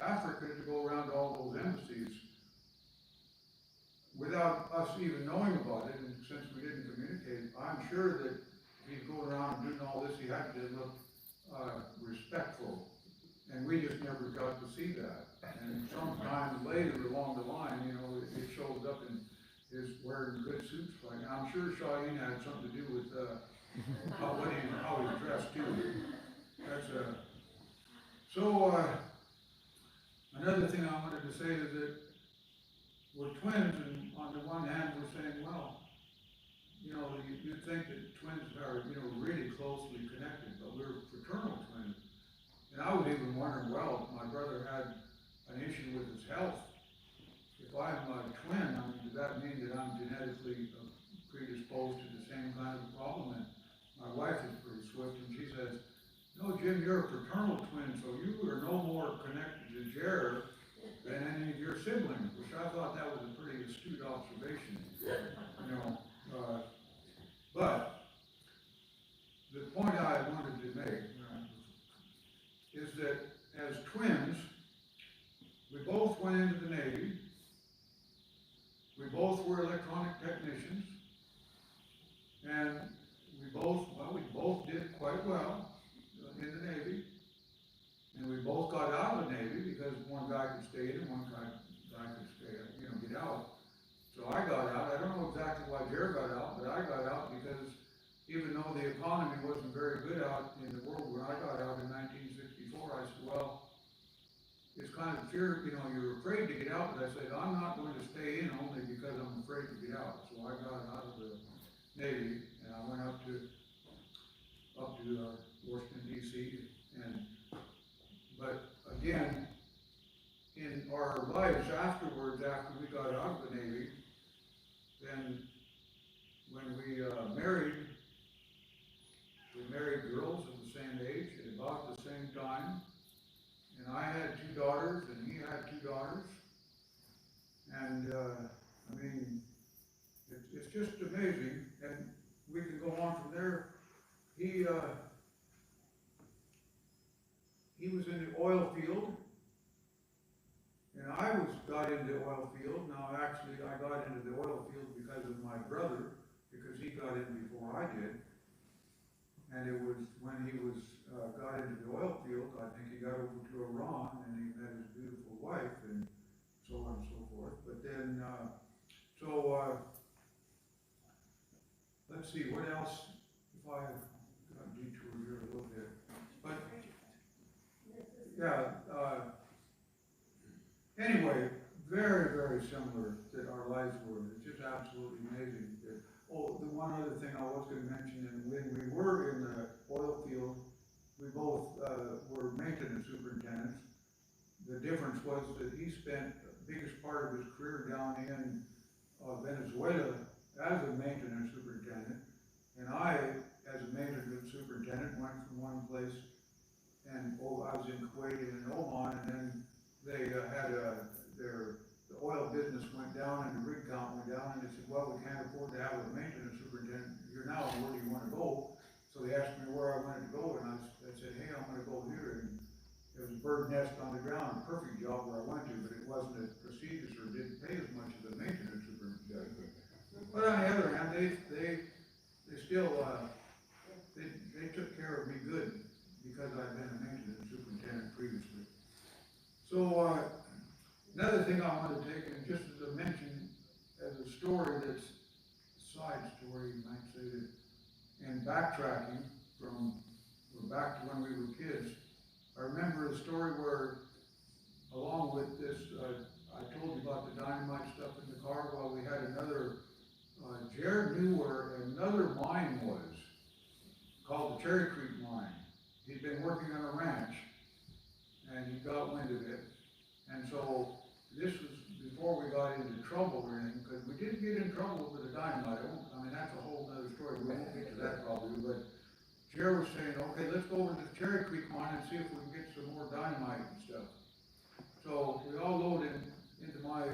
Africa to go around to all those embassies, without us even knowing about it, and since we didn't communicate, I'm sure that he's going around and doing all this, he had to look respectful. And we just never got to see that. And sometime later along the line, you know, it shows up in his wearing good suits. Like, I'm sure Shahin had something to do with how he's dressed too. That's another thing I wanted to say is that we're twins, and on the one hand we're saying, well, you know, you'd think that twins are, you know, really closely connected, but we're fraternal twins. And I was even wondering, well, if my brother had an issue with his health, if I'm a twin, I mean, does that mean that I'm genetically predisposed to the same kind of problem? And my wife is pretty swift, and she says, no, Jim, you're a fraternal twin, so you are no more connected to Jared than any of your siblings, which I thought that was a pretty astute observation, you know. But the point I wanted to make is that as twins, we both went into the Navy, we both were electronic technicians, and we both did quite well in the Navy, and we both got out of the Navy because one guy could stay in and one guy could stay, you know, get out. So I got out. I don't know exactly why Jared got out, but I got out because even though the economy wasn't very good out in the world when I got out in 1964, I said, well, it's kind of fear, you know, you're afraid to get out, but I said, I'm not going to stay in only because I'm afraid to get out. So I got out of the Navy, and I went up to Washington, D.C., but again, in our lives afterwards, after we got out of the Navy, then when we married girls of the same age at about the same time, and I had 2 daughters and he had 2 daughters, and I mean, it's just amazing, and we can go on from there. He was in the oil field, and I got into the oil field. Now, actually, I got into the oil field because of my brother, because he got in before I did. And it was when he got into the oil field, I think he got over to Iran, and he met his beautiful wife, and so on and so forth. But then, let's see, what else, if I got detoured here a little bit. But, yeah, anyway, very, very similar that our lives were. It's just absolutely amazing. The one other thing I was going to mention, and when we were in the oil field, we both were maintenance superintendents. The difference was that he spent the biggest part of his career down in Venezuela as a maintenance superintendent, and I, as a maintenance superintendent, went from one place, and I was in Kuwait and in Oman, and then they had the oil business went down and the rig count went down, and they said, well, we can't afford to have a maintenance superintendent here now, where do you want to go? So they asked me where I wanted to go, and I said, hey, I'm going to go here, and it was a bird nest on the ground, a perfect job where I went to, but it wasn't as prestigious or didn't pay as much as a maintenance superintendent. But on the other hand, they still, they took care of me good because I'd been a maintenance superintendent previously. So, another thing I want to take, and just as a mention, as a story that's a side story, you might say, that, and backtracking we're back to when we were kids. I remember a story where, along with this, I told you about the dynamite stuff in the car. Well, we had another he'd been working on a ranch, and he got wind of it. And so, this was before we got into trouble or anything, because we didn't get in trouble with the dynamite. I mean, that's a whole other story, we won't get to that probably, but Jerry was saying, okay, let's go over to the Cherry Creek mine and see if we can get some more dynamite and stuff. So, we all loaded into my,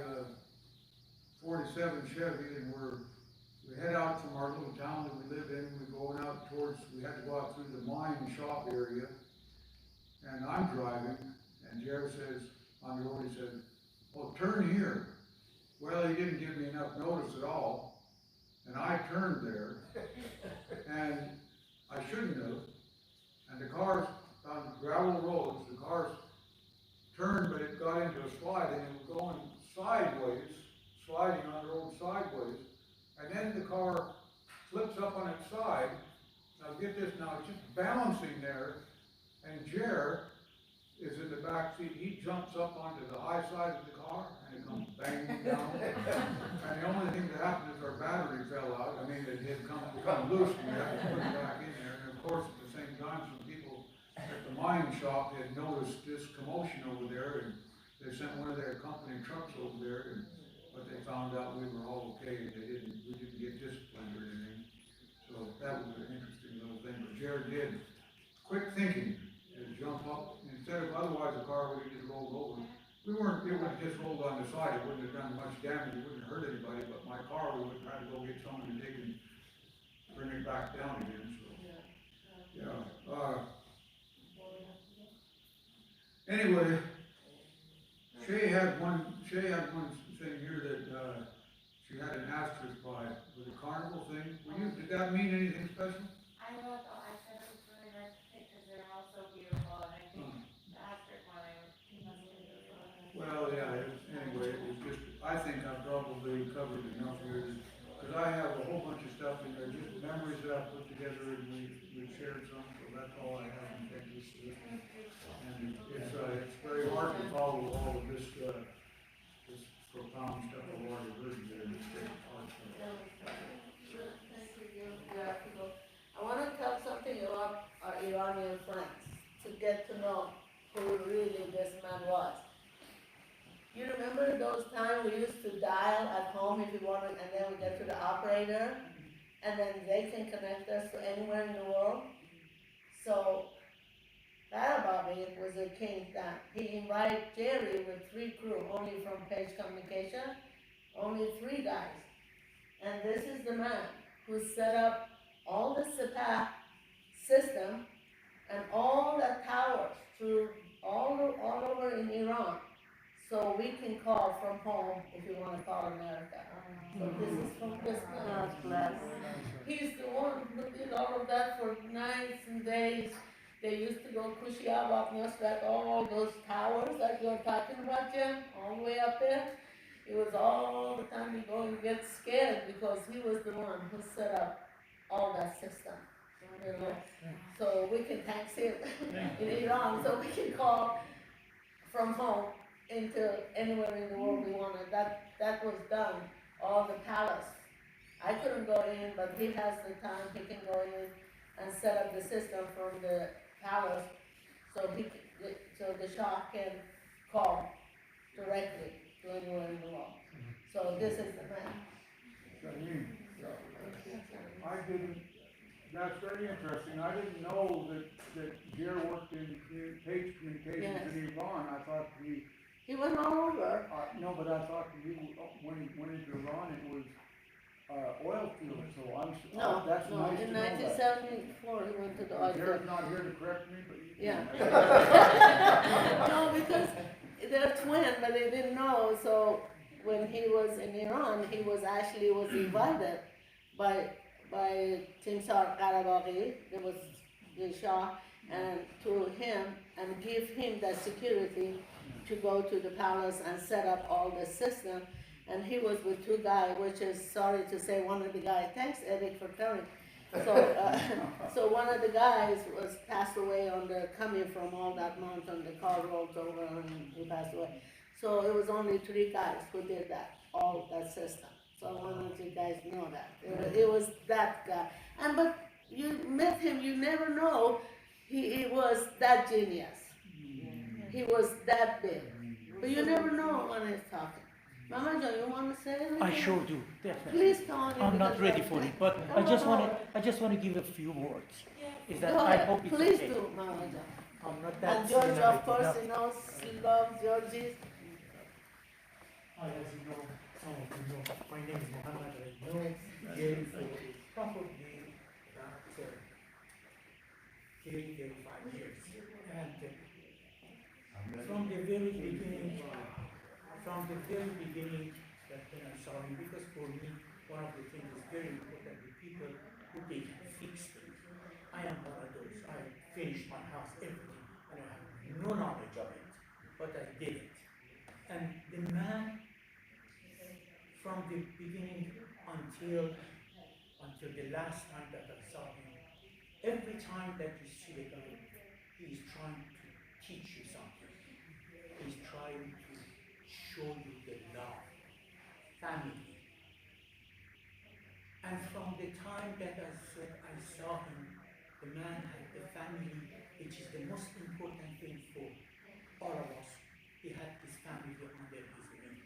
47 Chevy, and we head out from our little town that we live in, we're going out towards, we had to go out through the mine shop area, and I'm driving, and Jerry says, on the road, he said, well, turn here. Well, he didn't give me enough notice at all, and I turned there, and I shouldn't have, and the cars, on gravel roads, the cars turned, but it got into a slide, and it was going sideways, sliding on the road sideways, and then the car flips up on its side. Now get this, now it's just balancing there, and Jer is in the back seat. He jumps up onto the high side of the car, and it comes banging down. And the only thing that happened is our battery fell out. I mean, it had come loose, and we had to put it back in there. And of course, at the same time, some people at the mine shop had noticed this commotion over there, and they sent one of their company trucks over there, but they found out we were all okay. We didn't get disciplined or anything. So that was an interesting little thing. But Jared did quick thinking to jump up instead of, otherwise the car would have just rolled over. It would have just rolled on the side. It wouldn't have done much damage. It wouldn't hurt anybody. But my car, we would have had to go get someone to dig and bring it back down again. So yeah. Anyway, Shay had one thing here that she had an asterisk by with the carnival thing. Did that mean anything special? I wrote, I said it was really nice pictures, they're all so beautiful, and I think the asterisk one, he must have been really well. Well, yeah, anyway, it was just, I think I probably covered enough here, because I have a whole bunch of stuff in there, just memories that I put together, and we shared some, so that's all I have in Texas. And it's very hard to follow all of this profound stuff I've already heard there, it's very hard stuff. I want to tell something about our Iranian friends to get to know who really this man was. You remember those times we used to dial at home if you wanted, and then we get to the operator, and then they can connect us to anywhere in the world? So that about it was a king that he invited Jerry with 3 crew, only from Page Communication, only 3 guys. And this is the man who set up all the SEPA system and all the towers through all over in Iran. So we can call from home if you want to call America. So this is from this man. He's the one who did all of that for nights and days. They used to go Kushiaba, Nosrat, all those towers that you're talking about, Jim, all the way up there. It was all the time you go and get scared because he was the one who set up all that system. You know? So we can thank him in Iran, so we can call from home into anywhere in the world we wanted. That was done, all the palace. I couldn't go in, but he has the time, he can go in and set up the system from the palace, so the Shah can call directly to anywhere in the world. So this is the man. I didn't, that's very interesting. I didn't know that Jer worked in Page Communications in Iran. I thought he went all over. No, but I thought when he went into Iran, it was oil field. So that's nice in to know that. 1974 he went to the oil field. Jer's not here to correct me, but yeah. No, because they're twin, but they didn't know. So when he was in Iran, he was invited by Timsar Qarabaghi, there was the Shah, and to him, and give him the security to go to the palace and set up all the system. And he was with 2 guys, which is, sorry to say, one of the guys, thanks Eric for telling. So one of the guys was passed away coming from all that mountain, the car rolled over and he passed away. So it was only 3 guys who did that, all that system. So I wanted you guys to know that. It was that guy. But you met him, you never know He was that genius. He was that big. But you never know when he's talking. Mama Joe, you want to say anything? I sure do, definitely. Please come on in. I'm not because ready for it, but I just want to give a few words. Is that Go I ahead. hope it's Please okay. do, Mama Joe. I'm not that And George, senior, of course, no. he knows, he loves Georgie's. As you know, some of you know, my name is Muhammad. I know Jerry for probably about 35 years. And from the very beginning, that when I saw him, because for me, one of the things is very important, the people who they can fix things. I am one of those. I finished my house, everything, and I have no knowledge of it, but I did it. And the man, from the beginning until the last time that I saw him, every time that you see the guy, he is trying to teach you something. He's trying to show you the love, family. And from the time that I said I saw him, the man had the family, which is the most important thing for all of us. He had his family under his wing.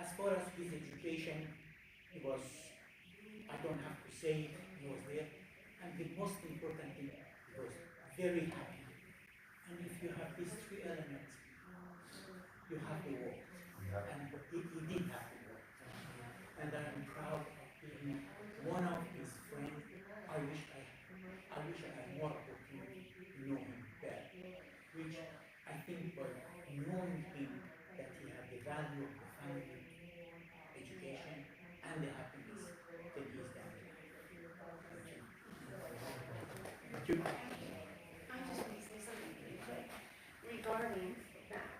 As far as his education, he was, I don't have to say it, he was there. And the most important thing, he was very happy. And if you have these three elements, you have the world. And he did have the world. And I am proud of being one of his friends. I wish I had more opportunity to know him better. Which I think by knowing him that he had the value of the family, education, and the happiness that he is done. Thank you. I just want to say something really quick regarding that.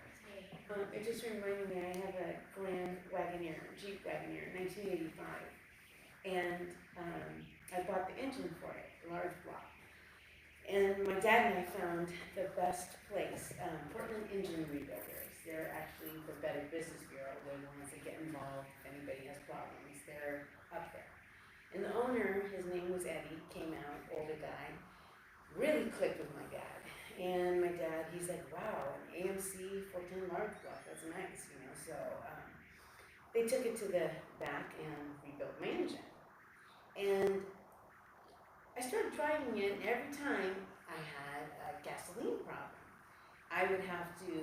It just reminded me, I have a Grand Wagoneer, Jeep Wagoneer, 1985. And I bought the engine for it, a large block. And my dad and I found the best place, Portland Engine Rebuilders. They're actually the Better Business Bureau. They're the ones that get involved if anybody has problems. They're up there. And the owner, his name was Eddie, came out, older guy, really clicked with my dad. And my dad, he's like, wow, an AMC 410 large block, that's nice, you know. So they took it to the back and rebuilt my engine. And I started driving it, and every time I had a gasoline problem, I would have to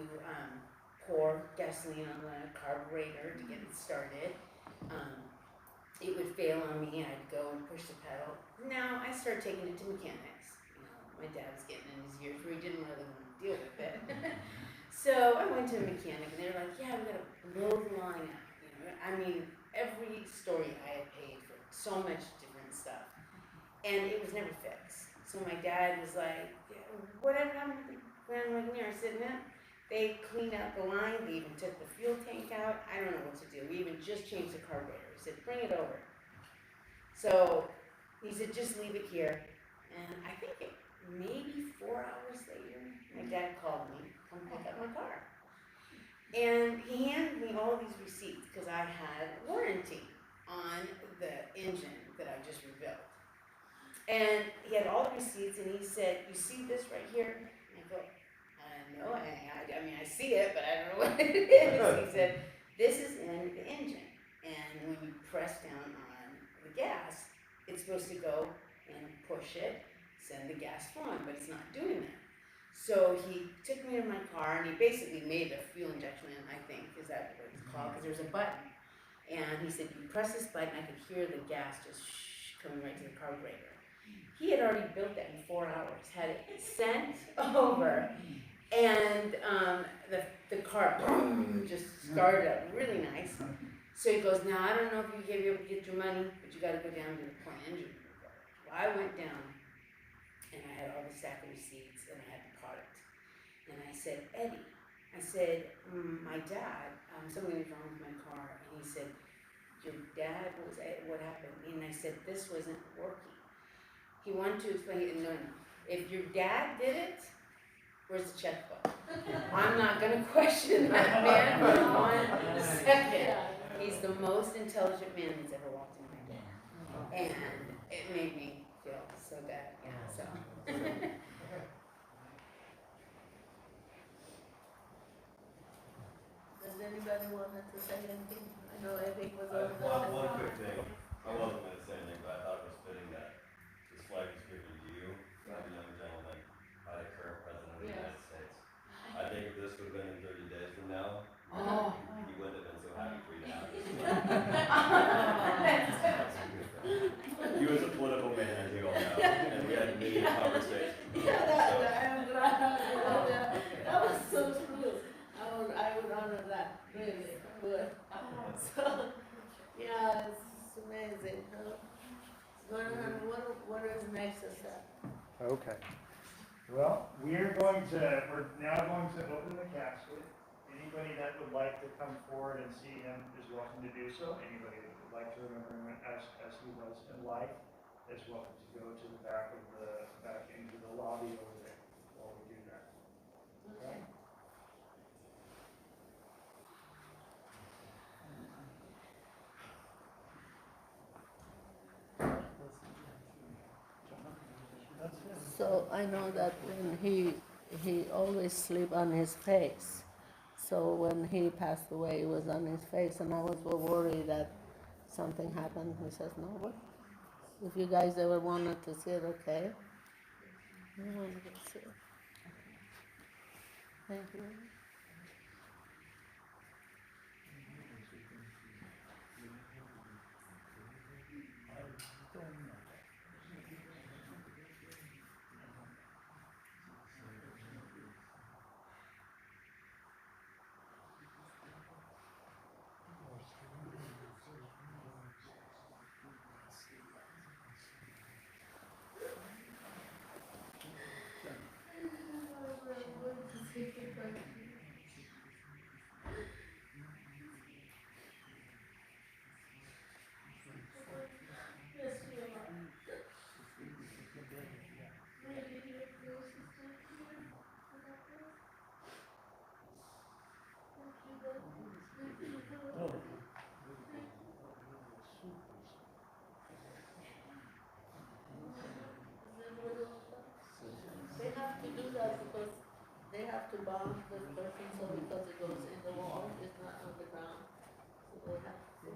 pour gasoline on the carburetor to get it started. It would fail on me, I'd go and push the pedal. Now I started taking it to mechanics. You know, my dad was getting in his years where he didn't really want to deal with it. So I went to a mechanic, and they were like, yeah, we gotta blow the line out. You know, I mean, every story I had paid for so much different stuff. And it was never fixed. So my dad was like, yeah, whatever happened to the Grand Wagoneer? I said, no. They cleaned out the line. They even took the fuel tank out. I don't know what to do. We even just changed the carburetor. He said, bring it over. So he said, just leave it here. And I think maybe 4 hours later, my dad called me, come pick up my car. And he handed me all these receipts because I had warranty on the engine that I just rebuilt. And he had all the receipts, and he said, you see this right here? And I go, no, I mean, I see it, but I don't know what it is. He said, this is in the engine. And when you press down on the gas, it's supposed to go and push it, send the gas flowing, but it's not doing that. So he took me to my car, and he basically made a fuel injection in, I think, is that what it's called? Because there's a button. And he said, you press this button, I could hear the gas just coming right to the carburetor. He had already built that in 4 hours, had it sent over, and the car just started up really nice. So he goes, now I don't know if you be able to get your money, but you got to go down to the plant engine. Well, I went down, and I had all the stack of receipts, and I had the product. And I said, Eddie, I said, my dad, something was wrong with my car, and he said, your dad, what happened? And I said, this wasn't working. He wanted to explain it, no. If your dad did it, where's the checkbook? I'm not gonna question that man for 1 second. He's the most intelligent man that's ever walked in my door. And it made me feel so bad, yeah, so. not to say anything? I know Eric was One over quick thing, I wasn't gonna say anything, but I thought it was fitting that this flag was given to you, by the young gentleman, by the current president of the Yes. United States. I think if this would've been in 30 days from now, Oh. he wouldn't have been so happy for you to have this. He was a political man, as you all know, and we had many conversations. Yeah, I am glad, that was so true. I would honor that, really, I would. So, yeah, it's amazing, huh? What is next, Seth? Okay. Well, we're now going to open the casket. Anybody that would like to come forward and see him is welcome to do so. Anybody that would like to remember him as he was in life is welcome to go to the back into the lobby over there while we do that. Okay? So I know that when he always sleep on his face. So when he passed away, it was on his face, and I was worried that something happened. He says, no, what? If you guys ever wanted to see it, okay? I wanted to see it. Thank you. They have to do that because they have to bond the person, so because it goes in the wall, it's not on the ground. So they have to.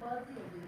body or the